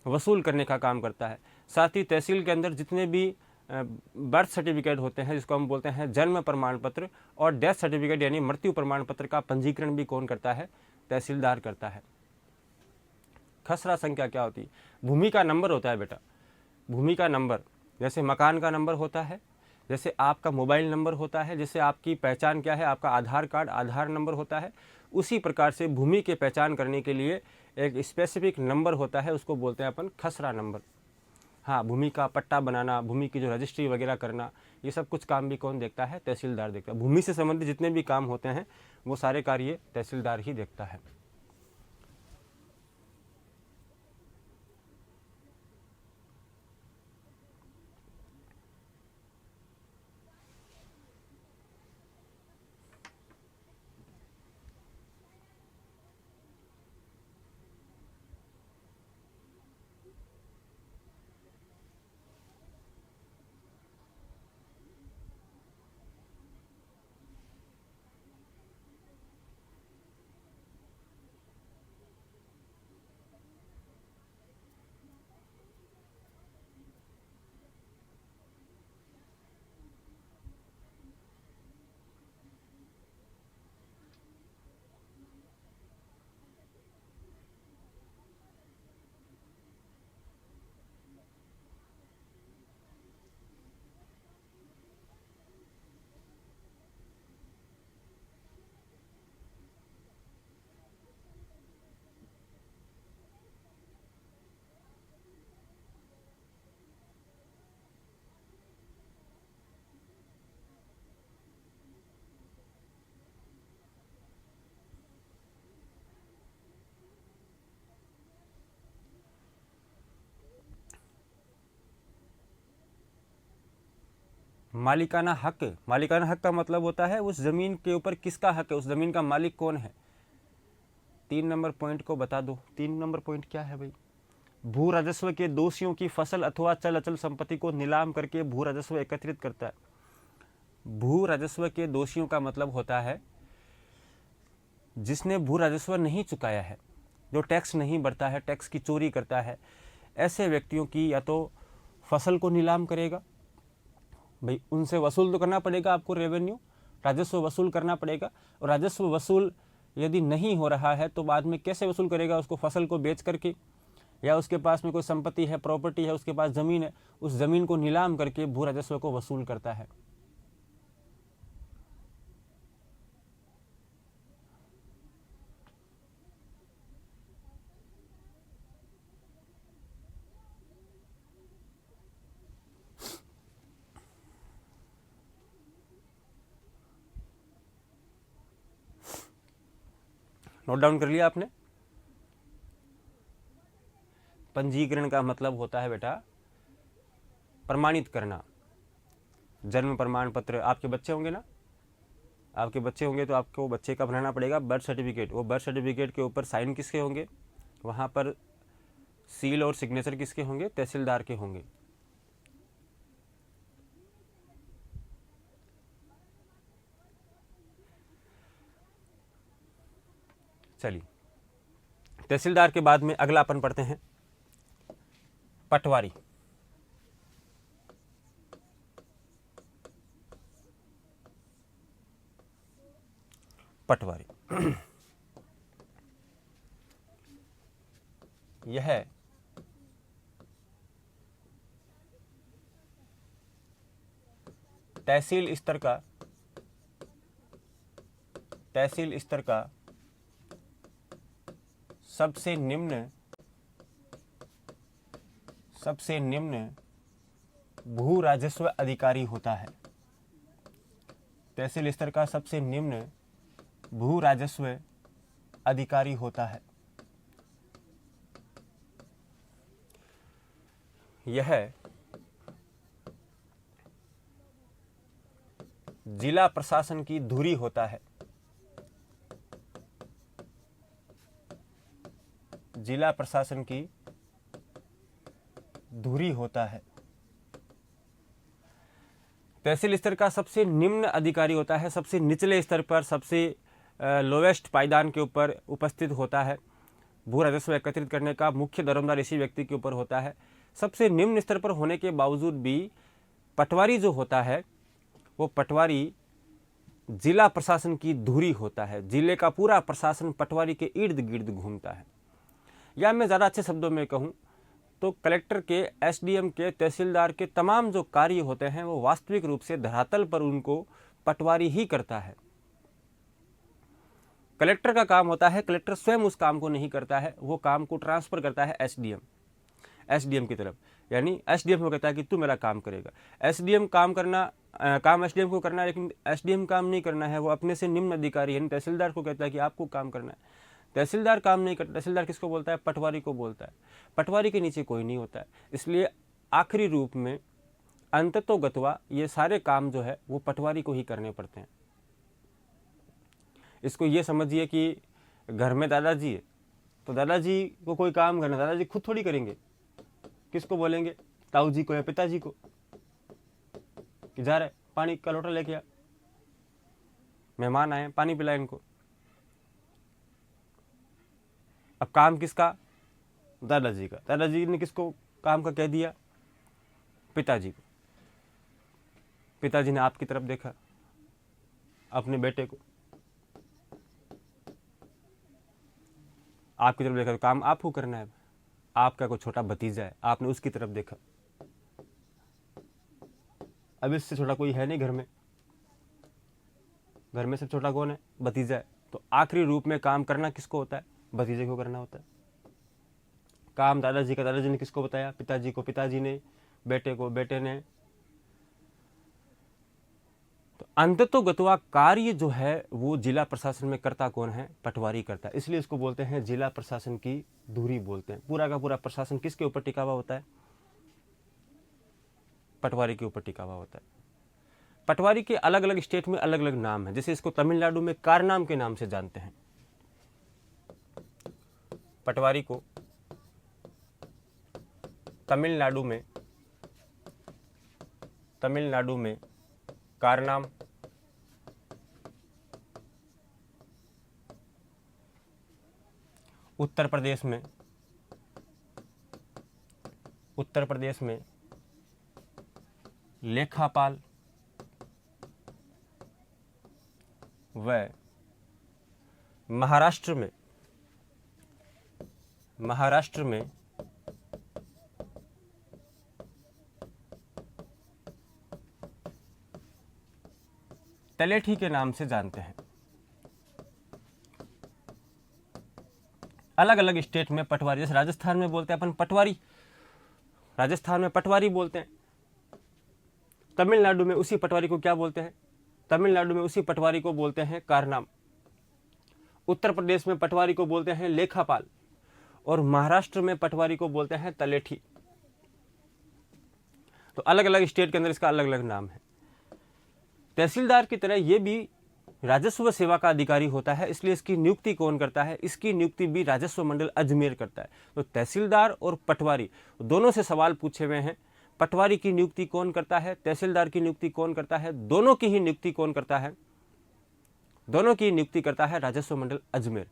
वसूल करने का काम करता है। साथ ही तहसील के अंदर जितने भी बर्थ सर्टिफिकेट होते हैं, जिसको हम बोलते हैं जन्म प्रमाण पत्र, और डेथ सर्टिफिकेट यानी मृत्यु प्रमाण पत्र का पंजीकरण भी कौन करता है, तहसीलदार करता है। खसरा संख्या क्या होती है? भूमि का नंबर होता है बेटा। भूमि का नंबर जैसे मकान का नंबर होता है, जैसे आपका मोबाइल नंबर होता है, जैसे आपकी पहचान क्या है, आपका आधार कार्ड आधार नंबर होता है, उसी प्रकार से भूमि की पहचान करने के लिए एक स्पेसिफिक नंबर होता है, उसको बोलते हैं अपन खसरा नंबर। हाँ, भूमि का पट्टा बनाना, भूमि की जो रजिस्ट्री वगैरह करना, ये सब कुछ काम भी कौन देखता है, तहसीलदार देखता है। भूमि से संबंधित जितने भी काम होते हैं वो सारे कार्य तहसीलदार ही देखता है। मालिकाना हक, मालिकाना हक का मतलब होता है उस जमीन के ऊपर किसका हक है, उस जमीन का मालिक कौन है। 3 नंबर पॉइंट को बता दो। 3 नंबर पॉइंट क्या है भाई? भू राजस्व के दोषियों की फसल अथवा चल अचल संपत्ति को नीलाम करके भू राजस्व एकत्रित करता है। भू राजस्व के दोषियों का मतलब होता है जिसने भू राजस्व नहीं चुकाया है, जो टैक्स नहीं भरता है, टैक्स की चोरी करता है, ऐसे व्यक्तियों की या तो फसल को नीलाम करेगा, भाई उनसे वसूल तो करना पड़ेगा आपको, रेवेन्यू राजस्व वसूल करना पड़ेगा। और राजस्व वसूल यदि नहीं हो रहा है तो बाद में कैसे वसूल करेगा? उसको फसल को बेच करके, या उसके पास में कोई संपत्ति है, प्रॉपर्टी है, उसके पास ज़मीन है, उस ज़मीन को नीलाम करके भू राजस्व को वसूल करता है। नोट डाउन कर लिया आपने? पंजीकरण का मतलब होता है बेटा प्रमाणित करना। जन्म प्रमाण पत्र, आपके बच्चे होंगे ना, आपके बच्चे होंगे तो आपको बच्चे का बनाना पड़ेगा बर्थ सर्टिफिकेट। वो बर्थ सर्टिफिकेट के ऊपर साइन किसके होंगे? वहाँ पर सील और सिग्नेचर किसके होंगे? तहसीलदार के होंगे। चलिए, तहसीलदार के बाद में अगला अपन पढ़ते हैं पटवारी। पटवारी यह तहसील स्तर का सबसे निम्न भू राजस्व अधिकारी होता है। तहसील स्तर का सबसे निम्न भू राजस्व अधिकारी होता है। यह जिला प्रशासन की धुरी होता है। जिला प्रशासन की धुरी होता है। तहसील स्तर का सबसे निम्न अधिकारी होता है, सबसे निचले स्तर पर, सबसे लोवेस्ट पायदान के ऊपर उपस्थित होता है। भू राजस्व एकत्रित करने का मुख्य दरोमदार इसी व्यक्ति के ऊपर होता है। सबसे निम्न स्तर पर होने के बावजूद भी पटवारी जो होता है वो पटवारी जिला प्रशासन की धुरी होता है। जिले का पूरा प्रशासन पटवारी के इर्द गिर्द घूमता है। या मैं ज़्यादा अच्छे शब्दों में कहूँ तो कलेक्टर के, एसडीएम के, तहसीलदार के तमाम जो कार्य होते हैं वो वास्तविक रूप से धरातल पर उनको पटवारी ही करता है। कलेक्टर का काम होता है, कलेक्टर स्वयं उस काम को नहीं करता है, वो काम को ट्रांसफर करता है एसडीएम की तरफ। यानी एसडीएम को कहता है कि तू मेरा काम करेगा। एसडीएम काम एसडीएम को करना है, लेकिन एसडीएम काम नहीं करना है, वो अपने से निम्न अधिकारी यानी तहसीलदार को कहता है कि आपको काम करना है। तहसीलदार काम नहीं करता। तहसीलदार किसको बोलता है? पटवारी को बोलता है। पटवारी के नीचे कोई नहीं होता है। इसलिए आखिरी रूप में अंततोगत्वा ये सारे काम जो है वो पटवारी को ही करने पड़ते हैं। इसको ये समझिए कि घर में दादाजी है तो दादाजी को कोई काम करना, दादाजी खुद थोड़ी करेंगे। किसको बोलेंगे? ताऊ जी को या पिताजी को कि जा रहे पानी का लोटा लेके आ, मेहमान आए पानी पिला इनको। अब काम किसका? दादाजी का। दादाजी ने किसको काम का कह दिया? पिताजी को। पिताजी ने आपकी तरफ देखा, अपने बेटे को आपकी तरफ देखा तो काम आपको करना है। आपका कोई छोटा भतीजा है, आपने उसकी तरफ देखा। अब इससे छोटा कोई है नहीं घर में सबसे छोटा कौन है? भतीजा है। तो आखिरी रूप में काम करना किसको होता है? भतीजे को करना होता है। काम दादाजी का, दादाजी ने किसको बताया? पिताजी को। पिताजी ने बेटे को, बेटे ने। तो अंततोगत्वा कार्य जो है वो जिला प्रशासन में करता कौन है? पटवारी करता है। इसलिए इसको बोलते हैं जिला प्रशासन की धुरी बोलते हैं। पूरा का पूरा प्रशासन किसके ऊपर टिका हुआ होता है? पटवारी के ऊपर टिका हुआ होता है। पटवारी के अलग अलग स्टेट में अलग अलग नाम है। जैसे इसको तमिलनाडु में कारनाम के नाम से जानते हैं। पटवारी को तमिलनाडु में कारनाम, उत्तर प्रदेश में लेखापाल व महाराष्ट्र में तलेठी के नाम से जानते हैं। अलग अलग स्टेट में पटवारी, जैसे राजस्थान में बोलते हैं अपन पटवारी, राजस्थान में पटवारी बोलते हैं। तमिलनाडु में उसी पटवारी को क्या बोलते हैं? तमिलनाडु में उसी पटवारी को बोलते हैं कारनाम। उत्तर प्रदेश में पटवारी को बोलते हैं लेखापाल और महाराष्ट्र में पटवारी को बोलते हैं तलेठी। तो अलग अलग स्टेट के अंदर इसका अलग अलग नाम है। तहसीलदार की तरह ये भी राजस्व सेवा का अधिकारी होता है। इसलिए इसकी नियुक्ति कौन करता है? इसकी नियुक्ति भी राजस्व मंडल अजमेर करता है। तो तहसीलदार और पटवारी दोनों से सवाल पूछे हुए हैं। पटवारी की नियुक्ति कौन करता है? तहसीलदार की नियुक्ति कौन करता है? दोनों की ही नियुक्ति कौन करता है? दोनों की नियुक्ति करता है राजस्व मंडल अजमेर।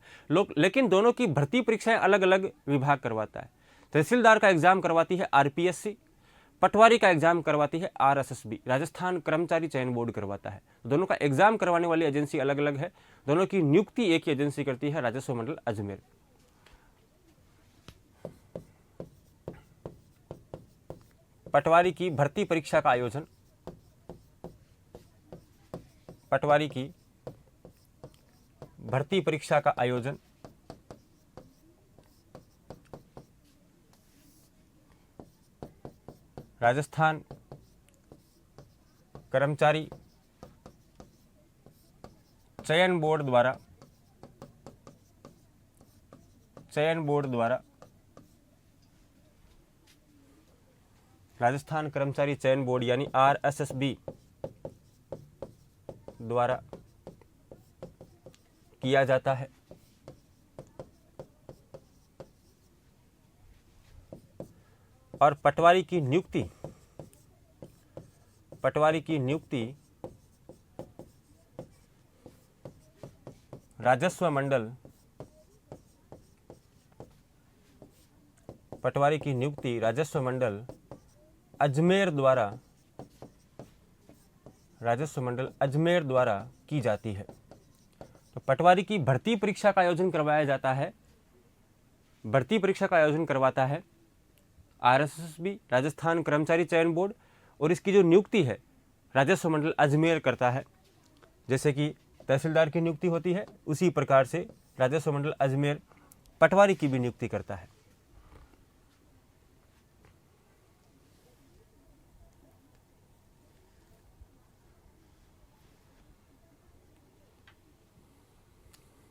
लेकिन दोनों की भर्ती परीक्षाएं अलग अलग विभाग करवाता है। तहसीलदार का एग्जाम करवाती है आरपीएससी, पटवारी का एग्जाम करवाती है आरएसएसबी, राजस्थान कर्मचारी चयन बोर्ड करवाता है। दोनों का एग्जाम करवाने वाली एजेंसी अलग अलग है, दोनों की नियुक्ति एक ही एजेंसी करती है, राजस्व मंडल अजमेर। पटवारी की भर्ती परीक्षा का आयोजन, पटवारी की भर्ती परीक्षा का आयोजन राजस्थान कर्मचारी चयन बोर्ड द्वारा राजस्थान कर्मचारी चयन बोर्ड यानी आरएसएसबी द्वारा किया जाता है। और पटवारी की नियुक्ति राजस्व मंडल अजमेर द्वारा की जाती है। तो पटवारी की भर्ती परीक्षा का आयोजन करवाया जाता है, भर्ती परीक्षा का आयोजन करवाता है आरएसएसबी, राजस्थान कर्मचारी चयन बोर्ड, और इसकी जो नियुक्ति है राजस्व मंडल अजमेर करता है। जैसे कि तहसीलदार की नियुक्ति होती है, उसी प्रकार से राजस्व मंडल अजमेर पटवारी की भी नियुक्ति करता है।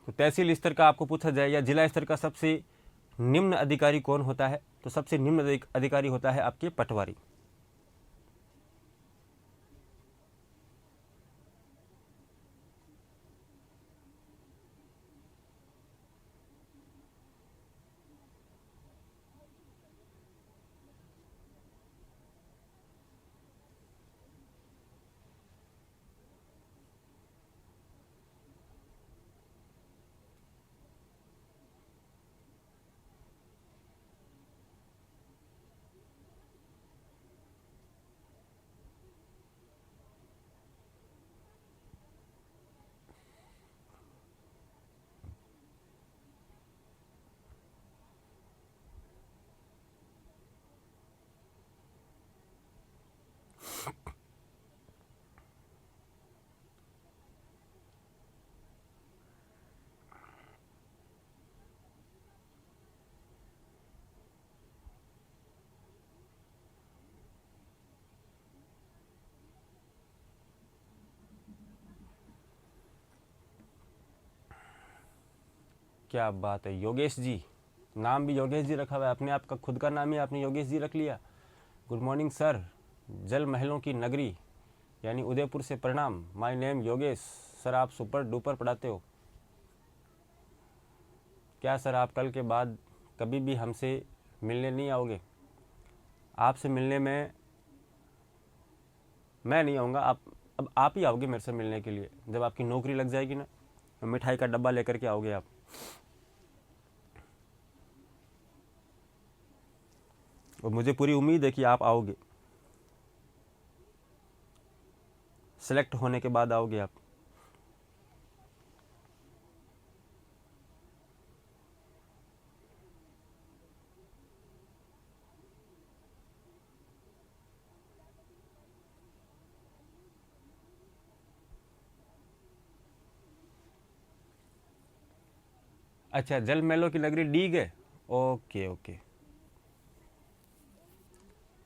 तो तहसील स्तर का आपको पूछा जाए या जिला स्तर का सबसे निम्न अधिकारी कौन होता है, तो सबसे निम्न अधिकारी होता है आपके पटवारी। क्या बात है, योगेश जी, नाम भी योगेश जी रखा हुआ है, अपने आपका खुद का नाम ही आपने योगेश जी रख लिया। गुड मॉर्निंग सर, जल महलों की नगरी यानी उदयपुर से प्रणाम। My name Yogesh. सर आप सुपर डुपर पढ़ाते हो क्या सर? आप कल के बाद कभी भी हमसे मिलने नहीं आओगे? आपसे मिलने में मैं नहीं आऊँगा, अब आप ही आओगे मेरे से मिलने के लिए। जब आपकी नौकरी लग जाएगी ना, मिठाई का डब्बा लेकर के आओगे आप। और मुझे पूरी उम्मीद है कि आप आओगे, सेलेक्ट होने के बाद आओगे आप। अच्छा, जल महलों की नगरी डीग है। ओके ओके,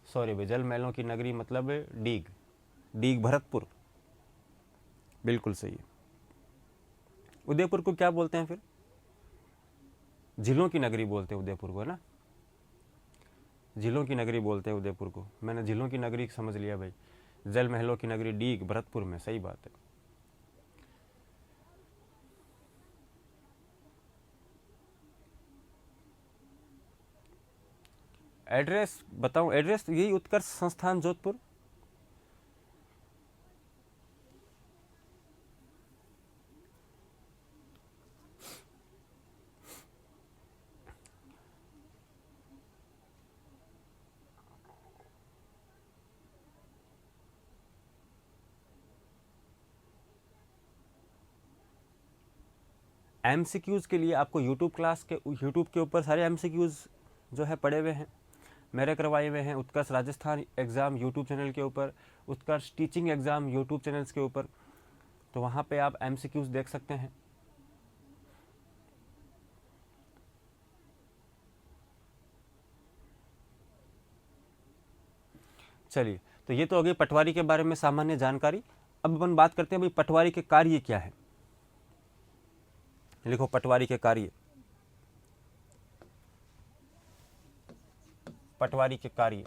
सॉरी भाई, जल महलों की नगरी मतलब डीग, डीग भरतपुर, बिल्कुल सही है। उदयपुर को क्या बोलते हैं फिर? झीलों की नगरी बोलते हैं उदयपुर को, है ना? झीलों की नगरी बोलते हैं उदयपुर को। मैंने झीलों की नगरी समझ लिया भाई। जल महलों की नगरी डीग भरतपुर में, सही बात है। एड्रेस बताऊं? एड्रेस यही उत्कर्ष संस्थान जोधपुर। एमसीक्यूज़ के लिए आपको यूट्यूब के ऊपर सारे एमसीक्यूज़ जो है पड़े हुए हैं, मेरे करवाए हुए हैं। उत्कर्ष राजस्थान एग्ज़ाम यूट्यूब चैनल के ऊपर, उत्कर्ष टीचिंग एग्ज़ाम यूट्यूब चैनल्स के ऊपर, तो वहाँ पे आप एमसीक्यूज़ देख सकते हैं। चलिए, तो ये तो हो गई पटवारी के बारे में सामान्य जानकारी। अब अपन बात करते हैं भाई पटवारी के कार्य क्या है। लिखो पटवारी के कार्य। पटवारी के कार्य,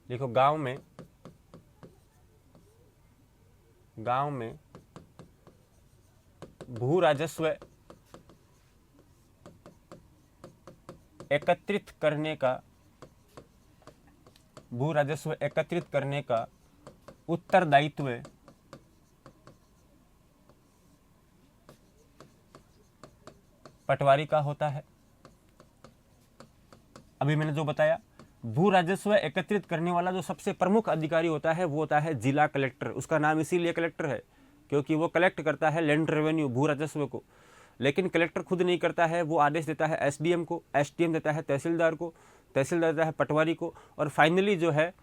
देखो गांव में भू राजस्व एकत्रित करने का उत्तरदायित्व पटवारी का होता है। अभी मैंने जो बताया, भू राजस्व एकत्रित करने वाला जो सबसे प्रमुख अधिकारी होता है वो होता है जिला कलेक्टर। उसका नाम इसीलिए कलेक्टर है क्योंकि वो कलेक्ट करता है लैंड रेवेन्यू, भू राजस्व को। लेकिन कलेक्टर खुद नहीं करता है, वो आदेश देता है एसडीएम को, एसडीएम देता है तहसीलदार को, तहसीलदार देता है पटवारी को, और फाइनली जो है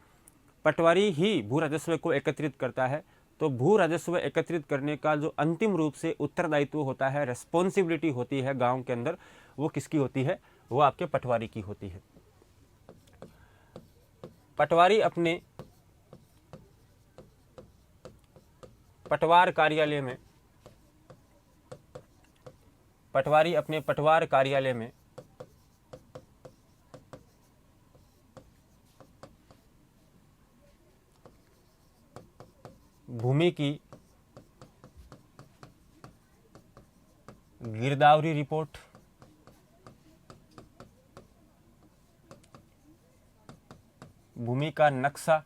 पटवारी ही भू राजस्व को एकत्रित करता है। तो भू राजस्व एकत्रित करने का जो अंतिम रूप से उत्तरदायित्व होता है, रेस्पॉन्सिबिलिटी होती है गाँव के अंदर, वो किसकी होती है? वो आपके पटवारी की होती है। पटवारी अपने पटवार कार्यालय में भूमि की गिरदावरी रिपोर्ट, भूमि का नक्शा,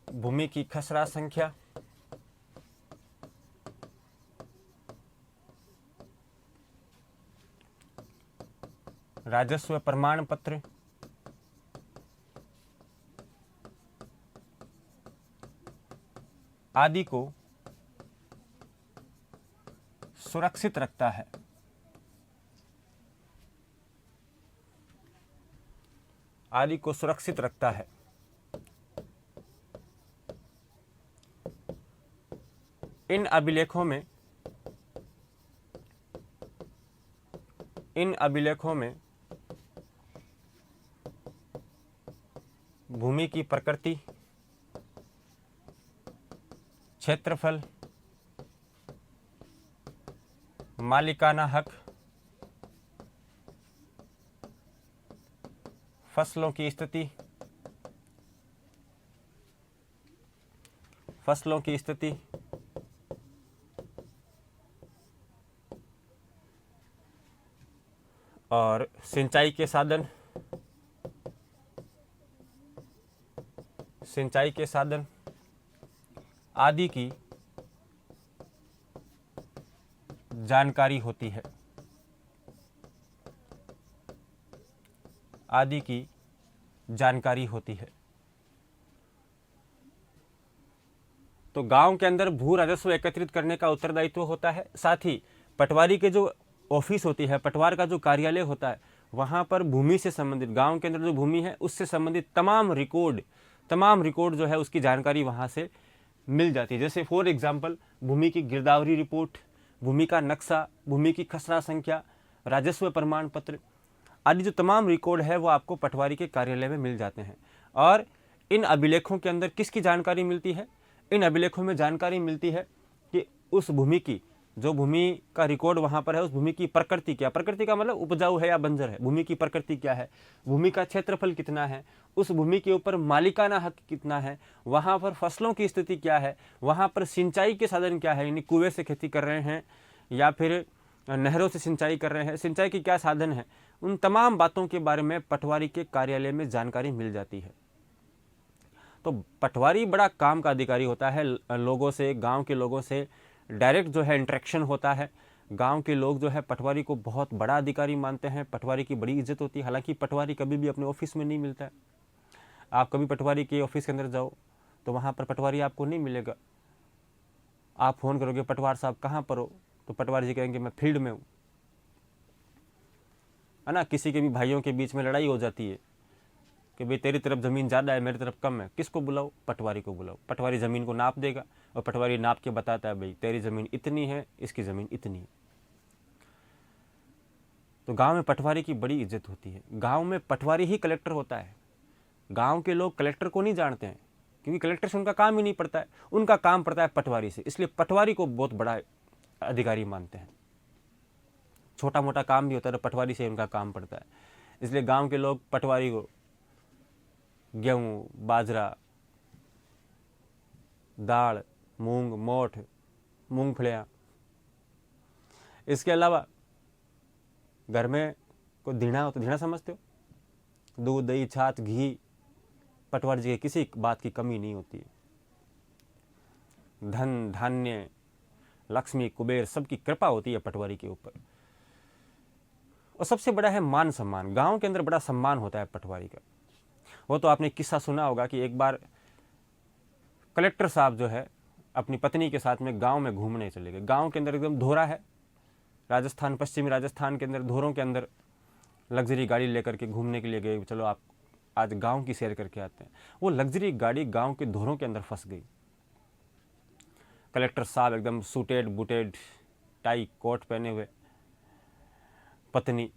भूमि की खसरा संख्या, राजस्व प्रमाण पत्र, आदि को सुरक्षित रखता है। आदि को सुरक्षित रखता है। इन अभिलेखों में भूमि की प्रकृति, क्षेत्रफल, मालिकाना हक, फसलों की स्थिति, और सिंचाई के साधन आदि की जानकारी होती है। तो गांव के अंदर भू राजस्व एकत्रित करने का उत्तरदायित्व होता है। साथ ही पटवारी के जो ऑफिस होती है, पटवार का जो कार्यालय होता है, वहाँ पर भूमि से संबंधित, गांव के अंदर जो भूमि है उससे संबंधित तमाम रिकॉर्ड जो है उसकी जानकारी वहाँ से मिल जाती है। जैसे फॉर एग्जांपल भूमि की गिरदावरी रिपोर्ट, भूमि का नक्शा, भूमि की खसरा संख्या, राजस्व प्रमाण पत्र आदि जो तमाम रिकॉर्ड है वो आपको पटवारी के कार्यालय में मिल जाते हैं। और इन अभिलेखों के अंदर किसकी जानकारी मिलती है? इन अभिलेखों में जानकारी मिलती है कि उस भूमि की जो भूमि का रिकॉर्ड वहाँ पर है उस भूमि की प्रकृति क्या, प्रकृति का मतलब उपजाऊ है या बंजर है, भूमि की प्रकृति क्या है, भूमि का क्षेत्रफल कितना है, उस भूमि के ऊपर मालिकाना हक कितना है, वहाँ पर फसलों की स्थिति क्या है, वहाँ पर सिंचाई के साधन क्या है, यानी कुएं से खेती कर रहे हैं या फिर नहरों से सिंचाई कर रहे हैं, सिंचाई की क्या साधन है, उन तमाम बातों के बारे में पटवारी के कार्यालय में जानकारी मिल जाती है। तो पटवारी बड़ा काम का अधिकारी होता है, लोगों से, गांव के लोगों से डायरेक्ट जो है इंटरेक्शन होता है। गांव के लोग जो है पटवारी को बहुत बड़ा अधिकारी मानते हैं, पटवारी की बड़ी इज्जत होती है। हालांकि पटवारी कभी भी अपने ऑफिस में नहीं मिलता है। आप कभी पटवारी के ऑफिस के अंदर जाओ तो वहाँ पर पटवारी आपको नहीं मिलेगा। आप फ़ोन करोगे पटवार साहब कहाँ पर हो, तो पटवारी जी कहेंगे मैं फील्ड में हूँ, है ना। किसी के भी भाइयों के बीच में लड़ाई हो जाती है कि भाई तेरी तरफ ज़मीन ज़्यादा है, मेरी तरफ कम है, किसको बुलाओ, पटवारी को बुलाओ। पटवारी ज़मीन को नाप देगा और पटवारी नाप के बताता है भाई तेरी ज़मीन इतनी है, इसकी ज़मीन इतनी है। तो गांव में पटवारी की बड़ी इज्जत होती है। गांव में पटवारी ही कलेक्टर होता है। गांव के लोग कलेक्टर को नहीं जानते हैं क्योंकि कलेक्टर से उनका काम ही नहीं पड़ता है, उनका काम पड़ता है पटवारी से, इसलिए पटवारी को बहुत बड़ा अधिकारी मानते हैं। छोटा मोटा काम भी होता है तो पटवारी से उनका काम पड़ता है, इसलिए गांव के लोग पटवारी को गेहूँ, बाजरा, दाल, मूंग, मोठ, मूंगफलियाँ, इसके अलावा घर में कोई धीणा हो तो धीणा समझते हो, दूध, दही, छाछ, घी, पटवारी जी के किसी बात की कमी नहीं होती है। धन धान्य, लक्ष्मी, कुबेर सबकी कृपा होती है पटवारी के ऊपर। और सबसे बड़ा है मान सम्मान। गांव के अंदर बड़ा सम्मान होता है पटवारी का। वो तो आपने किस्सा सुना होगा कि एक बार कलेक्टर साहब जो है अपनी पत्नी के साथ में गांव में घूमने चले गए। गांव के अंदर एकदम धोरा है, राजस्थान, पश्चिमी राजस्थान के अंदर धोरों के अंदर लग्जरी गाड़ी लेकर के घूमने के लिए गए। चलो आप आज गांव की सैर करके आते हैं। वो लग्जरी गाड़ी गांव के धोरों के अंदर फंस गई। कलेक्टर साहब एकदम सूटेड बूटेड, टाई कोट पहने हुए, पत्नी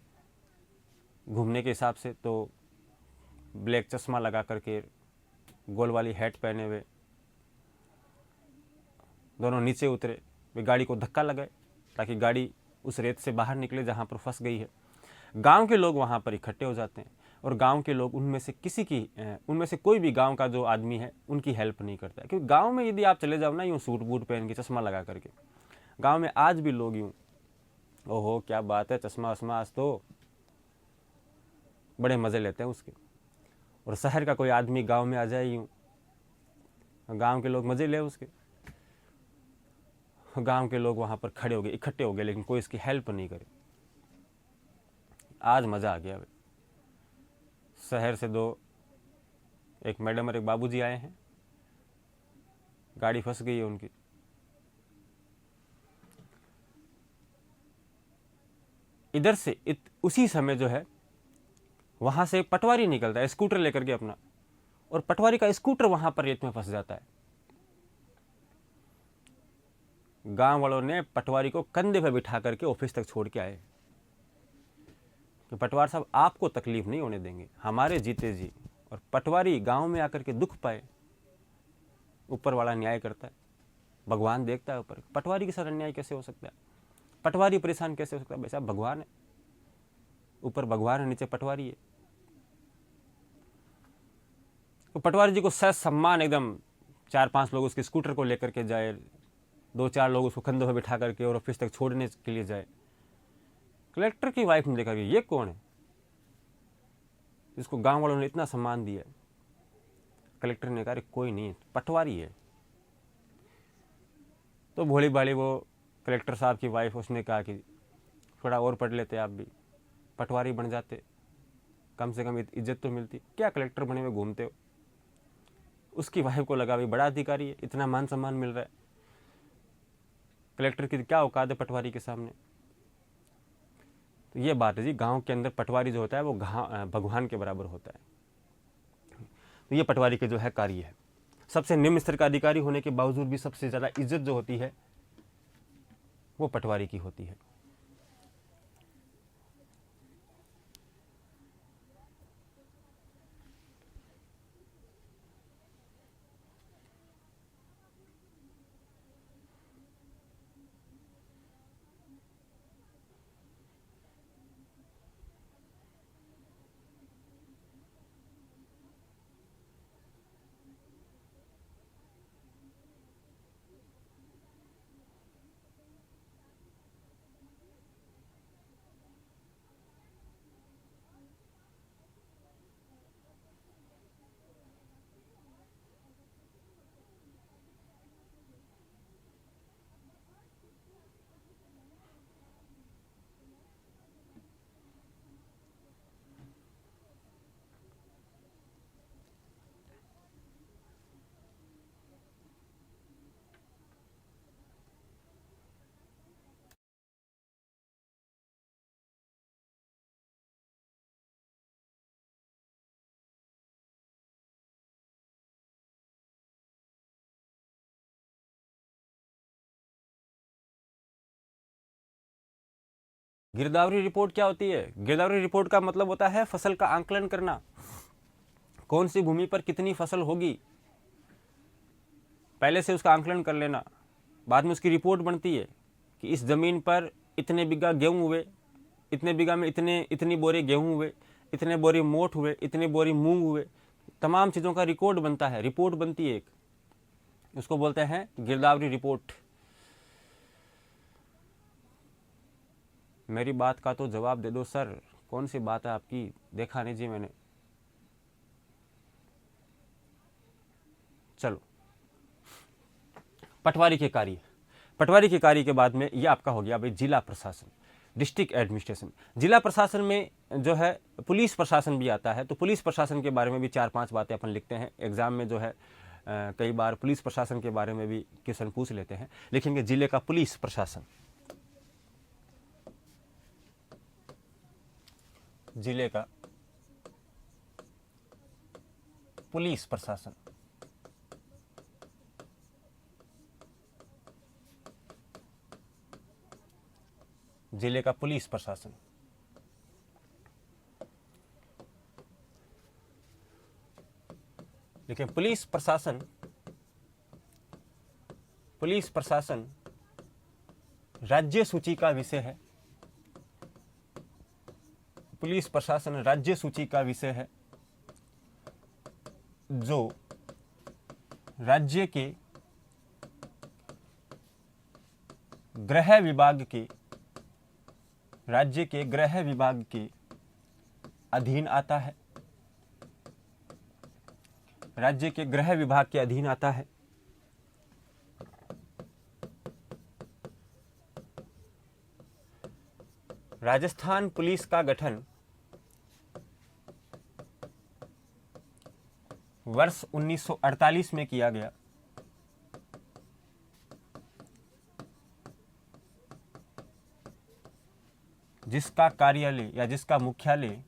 घूमने के हिसाब से तो ब्लैक चश्मा लगा करके, गोल वाली हैट पहने हुए, दोनों नीचे उतरे, वे गाड़ी को धक्का लगाए ताकि गाड़ी उस रेत से बाहर निकले जहाँ पर फंस गई है। गांव के लोग वहाँ पर इकट्ठे हो जाते हैं और गांव के लोग उनमें से कोई भी गांव का जो आदमी है उनकी हेल्प नहीं करता है। क्योंकि गांव में यदि आप चले जाओ ना यूँ सूट बूट पहन के, चश्मा लगा करके, गांव में आज भी लोग यूँ, ओहो क्या बात है, चश्मा वश्मा, आज तो बड़े मज़े लेते हैं उसके। और शहर का कोई आदमी गांव में आ जाए यूँ, गांव के लोग मज़े ले उसके। गांव के लोग वहाँ पर खड़े हो गए, इकट्ठे हो गए, लेकिन कोई इसकी हेल्प नहीं करे। आज मज़ा आ गया भाई। शहर से एक मैडम और एक बाबूजी आए हैं, गाड़ी फंस गई है उनकी। इधर से उसी समय जो है वहाँ से पटवारी निकलता है स्कूटर लेकर के अपना, और पटवारी का स्कूटर वहाँ पर रेत में फंस जाता है। गांव वालों ने पटवारी को कंधे पर बिठा करके ऑफिस तक छोड़ के आए कि पटवार साहब आपको तकलीफ नहीं होने देंगे, हमारे जीते जी। और पटवारी गांव में आकर के दुख पाए, ऊपर वाला न्याय करता है, भगवान देखता है ऊपर। पटवारी के साथ अन्याय कैसे हो सकता है, पटवारी परेशान कैसे हो सकता है? भाई साहब भगवान है, ऊपर भगवान है, नीचे पटवारी है। तो पटवारी जी को सह सम्मान एकदम 4-5 लोग उसके स्कूटर को लेकर के जाए, 2-4 लोग उसको कंधों पर बिठा करके और ऑफिस तक छोड़ने के लिए जाए। कलेक्टर की वाइफ ने देखा कि ये कौन है जिसको गांव वालों ने इतना सम्मान दिया। कलेक्टर ने कहा कोई नहीं, पटवारी है। तो भोली भाली वो कलेक्टर साहब की वाइफ, उसने कहा कि थोड़ा और पढ़ लेते, आप भी पटवारी बन जाते, कम से कम इज्जत तो मिलती, क्या कलेक्टर बने हुए घूमते हो। उसकी वाइफ को लगा भाई बड़ा अधिकारी है, इतना मान सम्मान मिल रहा है, कलेक्टर की क्या औकात है पटवारी के सामने। तो ये बात है जी, गांव के अंदर पटवारी जो होता है वो भगवान के बराबर होता है। तो ये पटवारी के जो है कार्य है। सबसे निम्न स्तर का अधिकारी होने के बावजूद भी सबसे ज़्यादा इज्जत जो होती है वो पटवारी की होती है। गिरदावरी रिपोर्ट क्या होती है? गिरदावरी रिपोर्ट का मतलब होता है फसल का आंकलन करना, कौन सी भूमि पर कितनी फसल होगी, पहले से उसका आंकलन कर लेना। बाद में उसकी रिपोर्ट बनती है कि इस ज़मीन पर इतने बीघा गेहूँ हुए, इतने बीघा में इतनी बोरी गेहूँ हुए, इतने बोरी मोठ हुए, इतने बोरी मूंग हुए, तमाम चीज़ों का रिकॉर्ड बनता है, रिपोर्ट बनती है एक, उसको बोलते हैं गिरदावरी रिपोर्ट। मेरी बात का तो जवाब दे दो सर, कौन सी बात है आपकी? देखा नहीं जी मैंने। चलो, पटवारी के कार्य। पटवारी के कार्य के बाद में ये आपका हो गया भाई जिला प्रशासन, डिस्ट्रिक्ट एडमिनिस्ट्रेशन। जिला प्रशासन में जो है पुलिस प्रशासन भी आता है, तो पुलिस प्रशासन के बारे में भी 4-5 बातें अपन लिखते हैं एग्जाम में। जो है कई बार पुलिस प्रशासन के बारे में भी क्वेश्चन पूछ लेते हैं। लिखेंगे जिले का पुलिस प्रशासन, जिले का पुलिस प्रशासन। जिले का पुलिस प्रशासन। देखिए पुलिस प्रशासन, पुलिस प्रशासन राज्य सूची का विषय है। पुलिस प्रशासन राज्य सूची का विषय है, जो राज्य के गृह विभाग के अधीन आता है। राज्य के गृह विभाग के अधीन आता है। राजस्थान पुलिस का गठन वर्ष 1948 में किया गया। जिसका कार्यालय या जिसका मुख्यालय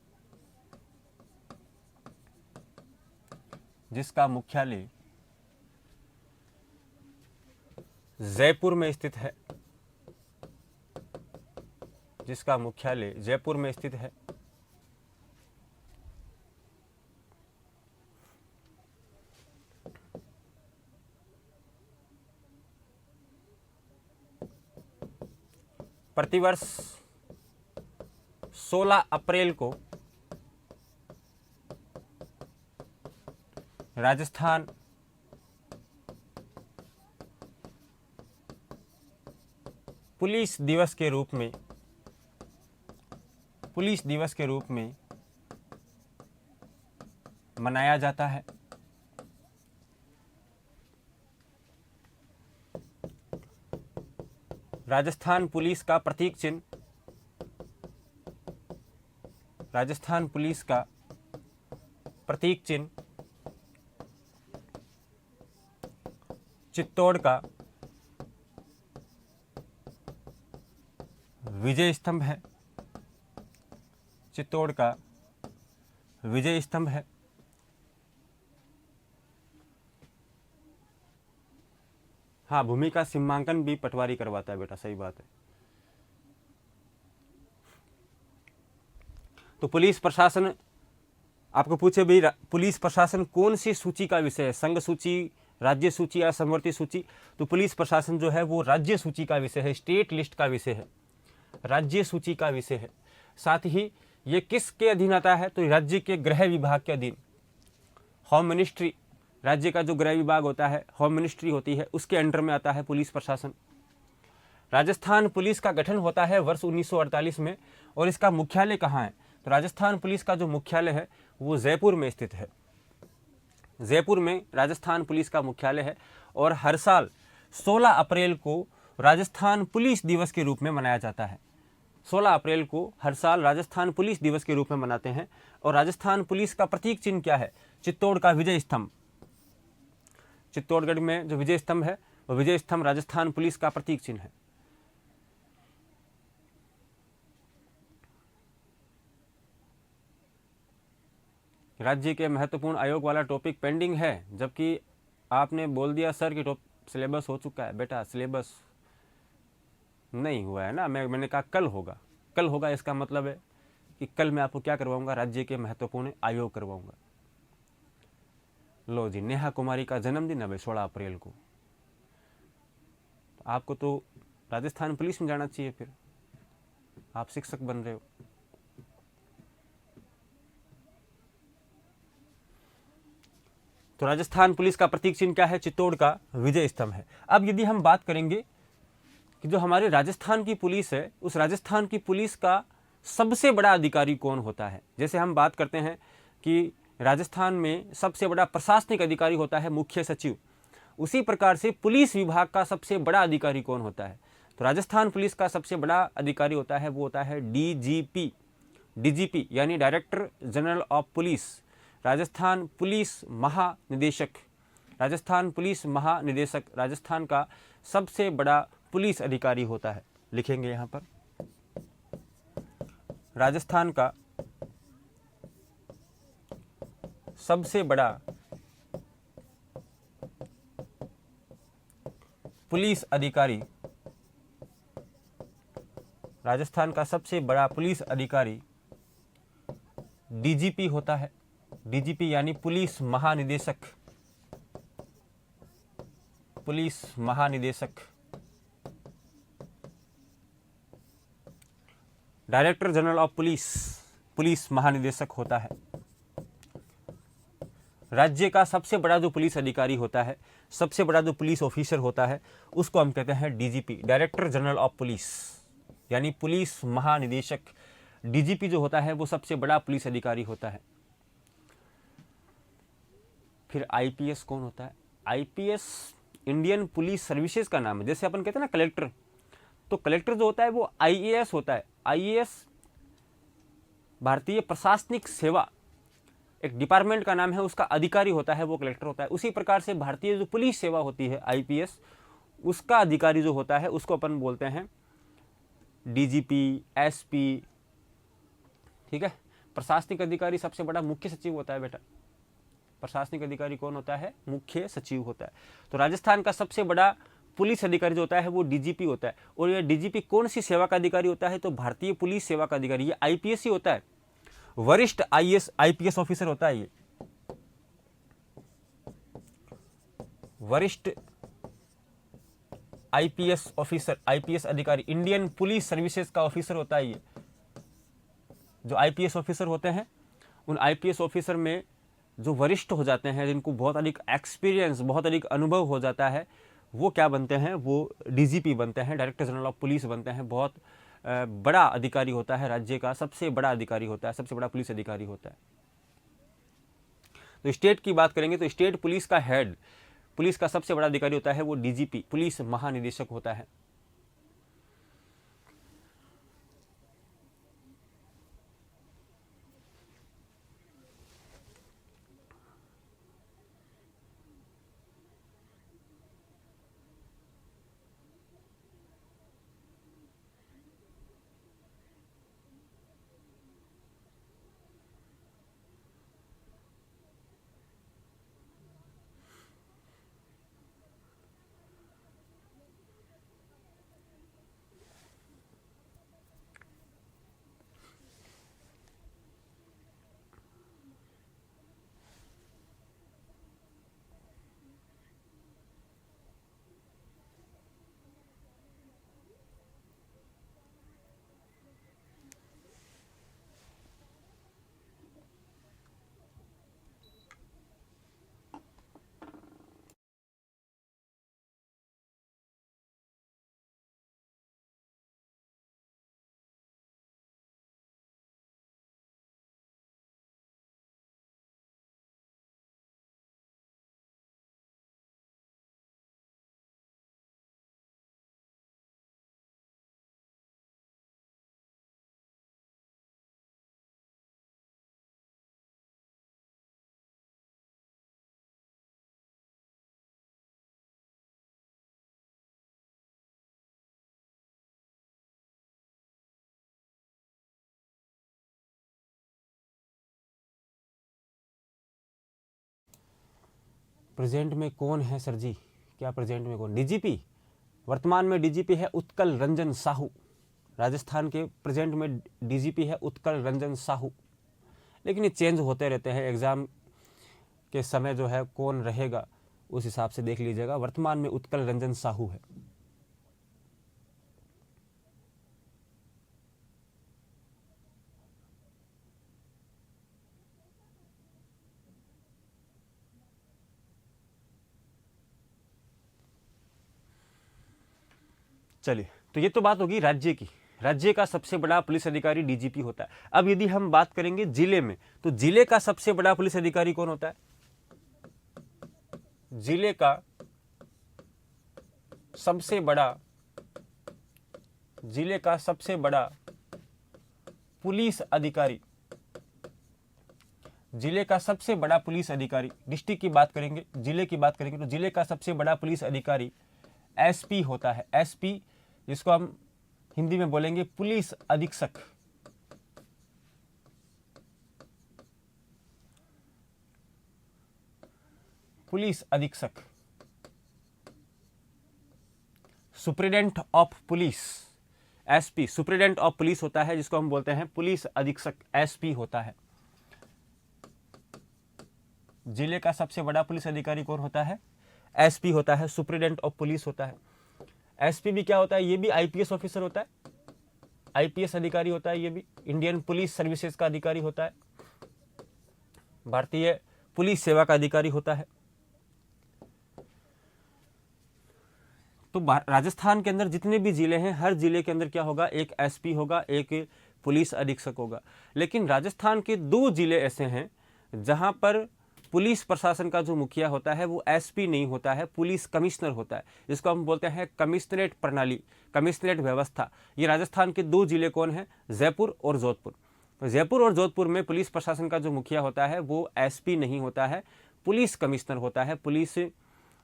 जयपुर में स्थित है। जिसका मुख्यालय जयपुर में स्थित है। प्रतिवर्ष 16 अप्रैल को राजस्थान पुलिस दिवस के रूप में मनाया जाता है। राजस्थान पुलिस का प्रतीक चिन्ह, राजस्थान पुलिस का प्रतीक चिन्ह चित्तौड़ का विजय स्तंभ है। चित्तौड़ का विजय स्तंभ है। हाँ, भूमि का सीमांकन भी पटवारी करवाता है बेटा, सही बात है। तो पुलिस प्रशासन आपको पूछे भाई पुलिस प्रशासन कौन सी सूची का विषय है, संघ सूची, राज्य सूची या समवर्ती सूची? तो पुलिस प्रशासन जो है वो राज्य सूची का विषय है, स्टेट लिस्ट का विषय है, राज्य सूची का विषय है। साथ ही ये किसके अधीन आता है? तो राज्य के गृह विभाग के अधीन, होम मिनिस्ट्री, राज्य का जो गृह विभाग होता है, होम मिनिस्ट्री होती है, उसके अंडर में आता है पुलिस प्रशासन। राजस्थान पुलिस का गठन होता है वर्ष 1948 में, और इसका मुख्यालय कहाँ है? तो राजस्थान पुलिस का जो मुख्यालय है वो जयपुर में स्थित है। जयपुर में राजस्थान पुलिस का मुख्यालय है, और हर साल 16 अप्रैल को राजस्थान पुलिस दिवस के रूप में मनाया जाता है। 16 अप्रैल को हर साल राजस्थान पुलिस दिवस के रूप में मनाते हैं। और राजस्थान पुलिस का प्रतीक चिन्ह क्या है? चित्तौड़ का विजय स्तंभ। चित्तौड़गढ़ में जो विजय स्तंभ है वो विजय स्तंभ राजस्थान पुलिस का प्रतीक चिन्ह है। राज्य के महत्वपूर्ण आयोग वाला टॉपिक पेंडिंग है, जबकि आपने बोल दिया सर कि सिलेबस हो चुका है। बेटा सिलेबस नहीं हुआ है ना, मैंने कहा कल होगा, कल होगा इसका मतलब है कि कल मैं आपको क्या करवाऊंगा, राज्य के महत्वपूर्ण आयोग करवाऊंगा। लो जी, नेहा कुमारी का जन्मदिन है 16 अप्रैल को। आपको तो राजस्थान पुलिस में जाना चाहिए, फिर आप शिक्षक बन रहे हो। तो राजस्थान पुलिस का प्रतीक चिन्ह क्या है? चित्तौड़ का विजय स्तंभ है। अब यदि हम बात करेंगे कि जो हमारे राजस्थान की पुलिस है, उस राजस्थान की पुलिस का सबसे बड़ा अधिकारी कौन होता है? जैसे हम बात करते हैं कि राजस्थान में सबसे बड़ा प्रशासनिक अधिकारी होता है मुख्य सचिव, उसी प्रकार से पुलिस विभाग का सबसे बड़ा अधिकारी कौन होता है? तो राजस्थान पुलिस का सबसे बड़ा अधिकारी होता है, वो होता है डीजीपी। डीजीपी यानी director general of police, Rajasthan police महानिदेशक। राजस्थान पुलिस महानिदेशक राजस्थान का सबसे बड़ा पुलिस अधिकारी होता है। लिखेंगे यहाँ पर, राजस्थान का सबसे बड़ा पुलिस अधिकारी, राजस्थान का सबसे बड़ा पुलिस अधिकारी डीजीपी होता है। डीजीपी यानी पुलिस महानिदेशक, पुलिस महानिदेशक। Director general of police, police महानिदेशक होता है। राज्य का सबसे बड़ा जो पुलिस अधिकारी होता है, सबसे बड़ा जो पुलिस ऑफिसर होता है, उसको हम कहते हैं DGP, director general of police यानी पुलिस महानिदेशक। डीजीपी जो होता है वो सबसे बड़ा पुलिस अधिकारी होता है। फिर आईपीएस कौन होता है? आईपीएस इंडियन पुलिस सर्विसेज का नाम है। जैसे अपन कहते हैं ना कलेक्टर, तो कलेक्टर जो होता है वो आईएएस होता है। आईएएस भारतीय प्रशासनिक सेवा, एक डिपार्टमेंट का नाम है, उसका अधिकारी होता है वो कलेक्टर होता है। उसी प्रकार से भारतीय जो पुलिस सेवा होती है आईपीएस, उसका अधिकारी जो होता है उसको अपन बोलते हैं डीजीपी, एसपी। ठीक है। प्रशासनिक अधिकारी सबसे बड़ा मुख्य सचिव होता है बेटा। प्रशासनिक अधिकारी कौन होता है? मुख्य सचिव होता है। तो राजस्थान का सबसे बड़ा पुलिस अधिकारी जो होता है वो डीजीपी होता है। और ये डीजीपी कौन सी सेवा का अधिकारी होता है? तो भारतीय पुलिस सेवा का अधिकारी। ये आईपीएस ही होता है, वरिष्ठ आईपीएस ऑफिसर होता है। ये वरिष्ठ आईपीएस ऑफिसर, आईपीएस अधिकारी, इंडियन पुलिस सर्विसेज का ऑफिसर होता है। ये जो आईपीएस ऑफिसर होते हैं, उन आईपीएस ऑफिसर में जो वरिष्ठ हो जाते हैं, जिनको बहुत अधिक एक्सपीरियंस, बहुत अधिक अनुभव हो जाता है, वो क्या बनते हैं? वो डीजीपी बनते हैं, डायरेक्टर जनरल ऑफ पुलिस बनते हैं। बहुत बड़ा अधिकारी होता है, राज्य का सबसे बड़ा अधिकारी होता है, सबसे बड़ा पुलिस अधिकारी होता है। तो स्टेट की बात करेंगे तो स्टेट पुलिस का हेड, पुलिस का सबसे बड़ा अधिकारी होता है वो डीजीपी, पुलिस महानिदेशक होता है। प्रेजेंट में कौन है सर जी? क्या प्रेजेंट में कौन? डीजीपी। वर्तमान में डीजीपी है उत्कल रंजन साहू। राजस्थान के प्रेजेंट में डीजीपी है उत्कल रंजन साहू, लेकिन ये चेंज होते रहते हैं। एग्ज़ाम के समय जो है कौन रहेगा उस हिसाब से देख लीजिएगा। वर्तमान में उत्कल रंजन साहू है। चलिए, तो ये तो बात होगी राज्य की। राज्य का सबसे बड़ा पुलिस अधिकारी डीजीपी होता है। अब यदि हम बात करेंगे जिले में, तो जिले का सबसे बड़ा पुलिस अधिकारी कौन होता है? जिले का सबसे बड़ा पुलिस अधिकारी, जिले का सबसे बड़ा पुलिस अधिकारी, डिस्ट्रिक्ट की बात करेंगे, जिले की बात करेंगे, तो जिले का सबसे बड़ा पुलिस अधिकारी एसपी होता है। एसपी, जिसको हम हिंदी में बोलेंगे पुलिस अधीक्षक। पुलिस अधीक्षक, superintendent of police, SP superintendent of police होता है, जिसको हम बोलते हैं पुलिस अधीक्षक, एसपी होता है। जिले का सबसे बड़ा पुलिस अधिकारी कौन होता है? एसपी होता है, सुप्रीडेंट ऑफ पुलिस होता है। एसपी भी क्या होता है? ये भी आईपीएस ऑफिसर होता है, आईपीएस अधिकारी होता है। ये भी इंडियन पुलिस सर्विसेज का अधिकारी होता है, भारतीय पुलिस सेवा का अधिकारी होता है। तो राजस्थान के अंदर जितने भी जिले हैं, हर जिले के अंदर क्या होगा? एक एसपी होगा, एक पुलिस अधीक्षक होगा। लेकिन राजस्थान के 2 जिले ऐसे हैं जहां पर पुलिस प्रशासन का जो मुखिया होता है वो एसपी नहीं होता है, पुलिस कमिश्नर होता है, जिसको हम बोलते हैं कमिश्नरेट प्रणाली, कमिश्नरेट व्यवस्था। ये राजस्थान के 2 जिले कौन है? जयपुर और जोधपुर। तो जयपुर और जोधपुर में पुलिस प्रशासन का जो मुखिया होता है वो एसपी नहीं होता है, पुलिस कमिश्नर होता है। पुलिस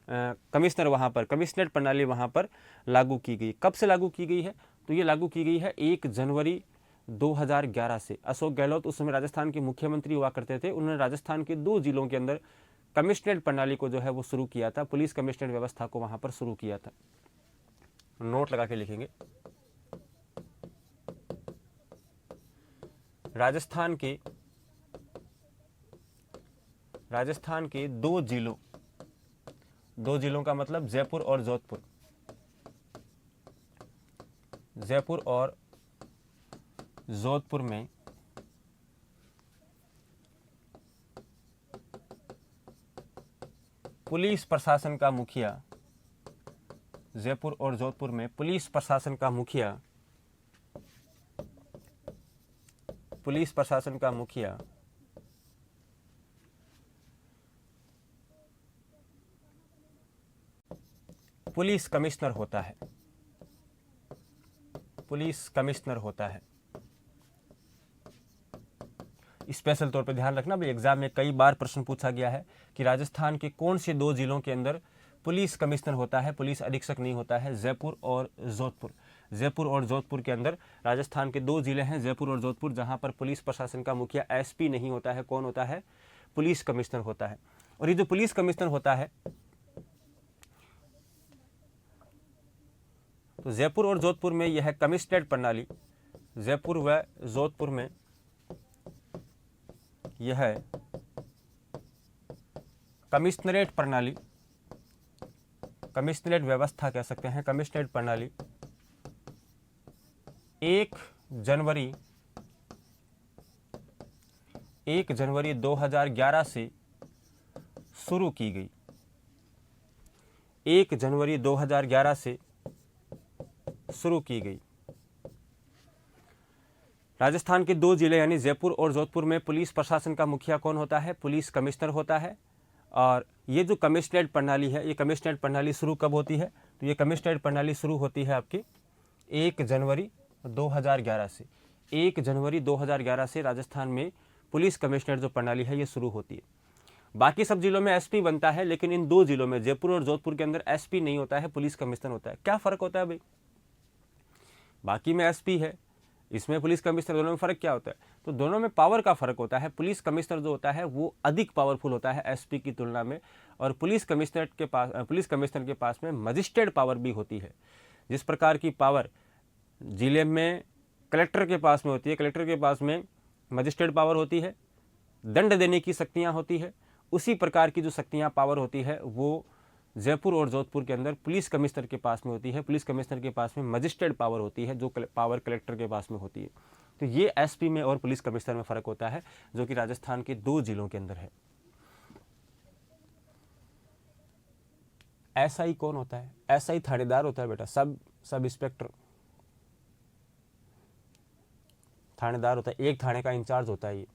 कमिश्नर वहाँ पर, कमिश्नरेट प्रणाली वहाँ पर लागू की गई। कब से लागू की गई है? तो ये लागू की गई है 1 जनवरी 2011 से। अशोक गहलोत उस समय राजस्थान के मुख्यमंत्री हुआ करते थे। उन्होंने राजस्थान के 2 जिलों के अंदर कमिश्नरेट प्रणाली को जो है वो शुरू किया था, पुलिस कमिश्नरेट व्यवस्था को वहाँ पर शुरू किया था। नोट लगा के लिखेंगे। राजस्थान के 2 जिलों का मतलब जयपुर और जोधपुर, जयपुर और जोधपुर में पुलिस प्रशासन का मुखिया, जयपुर और जोधपुर में पुलिस प्रशासन का मुखिया पुलिस कमिश्नर होता है, पुलिस कमिश्नर होता है। स्पेशल तौर पे ध्यान रखना भाई, एग्जाम में कई बार प्रश्न पूछा गया है कि राजस्थान के कौन से 2 जिलों के अंदर पुलिस कमिश्नर होता है, पुलिस अधीक्षक नहीं होता है? जयपुर और जोधपुर। जयपुर और जोधपुर के अंदर राजस्थान के 2 जिले हैं, जयपुर और जोधपुर, जहां पर पुलिस प्रशासन का मुखिया एसपी नहीं होता है। कौन होता है? पुलिस कमिश्नर होता है। और ये जो पुलिस कमिश्नर होता है, तो जयपुर और जोधपुर में यह कमिश्नरेट प्रणाली, जयपुर व जोधपुर में यह कमिश्नरेट प्रणाली, कमिश्नरेट व्यवस्था कह सकते हैं, कमिश्नरेट प्रणाली 1 जनवरी 2011 से शुरू की गई। 1 जनवरी 2011 से शुरू की गई। राजस्थान के 2 जिले यानी जयपुर और जोधपुर में पुलिस प्रशासन का मुखिया कौन होता है? पुलिस कमिश्नर होता है। और ये जो कमिश्नरेट प्रणाली है, ये कमिश्नरेट प्रणाली शुरू कब होती है? तो ये कमिश्नरेट प्रणाली शुरू होती है आपकी 1 जनवरी 2011 से। 1 जनवरी 2011 से राजस्थान में पुलिस कमिश्नरेट जो प्रणाली है ये शुरू होती है। बाकी सब जिलों में एसपी बनता है, लेकिन इन 2 जिलों में जयपुर और जोधपुर के अंदर एसपी नहीं होता है, पुलिस कमिश्नर होता है। क्या फ़र्क होता है भाई? बाकी में एसपी है, इसमें पुलिस कमिश्नर, दोनों में फ़र्क क्या होता है? तो दोनों में पावर का फ़र्क होता है। पुलिस कमिश्नर जो होता है वो अधिक पावरफुल होता है एसपी की तुलना में, और पुलिस कमिश्नर के पास में मजिस्ट्रेट पावर भी होती है। जिस प्रकार की पावर जिले में कलेक्टर के पास में होती है, कलेक्टर के पास में मजिस्ट्रेट पावर होती है, दंड देने की शक्तियाँ होती है। उसी प्रकार की जो शक्तियाँ पावर होती है वो जयपुर और जोधपुर के अंदर पुलिस कमिश्नर के पास में होती है। पुलिस कमिश्नर के पास में मजिस्ट्रेट पावर होती है, जो पावर कलेक्टर के पास में होती है। तो ये एसपी में और पुलिस कमिश्नर में फ़र्क होता है, जो कि राजस्थान के 2 जिलों के अंदर है। एसआई कौन होता है? एसआई थानेदार होता है बेटा, सब इंस्पेक्टर थानेदार होता है, एक थाने का इंचार्ज होता है ये।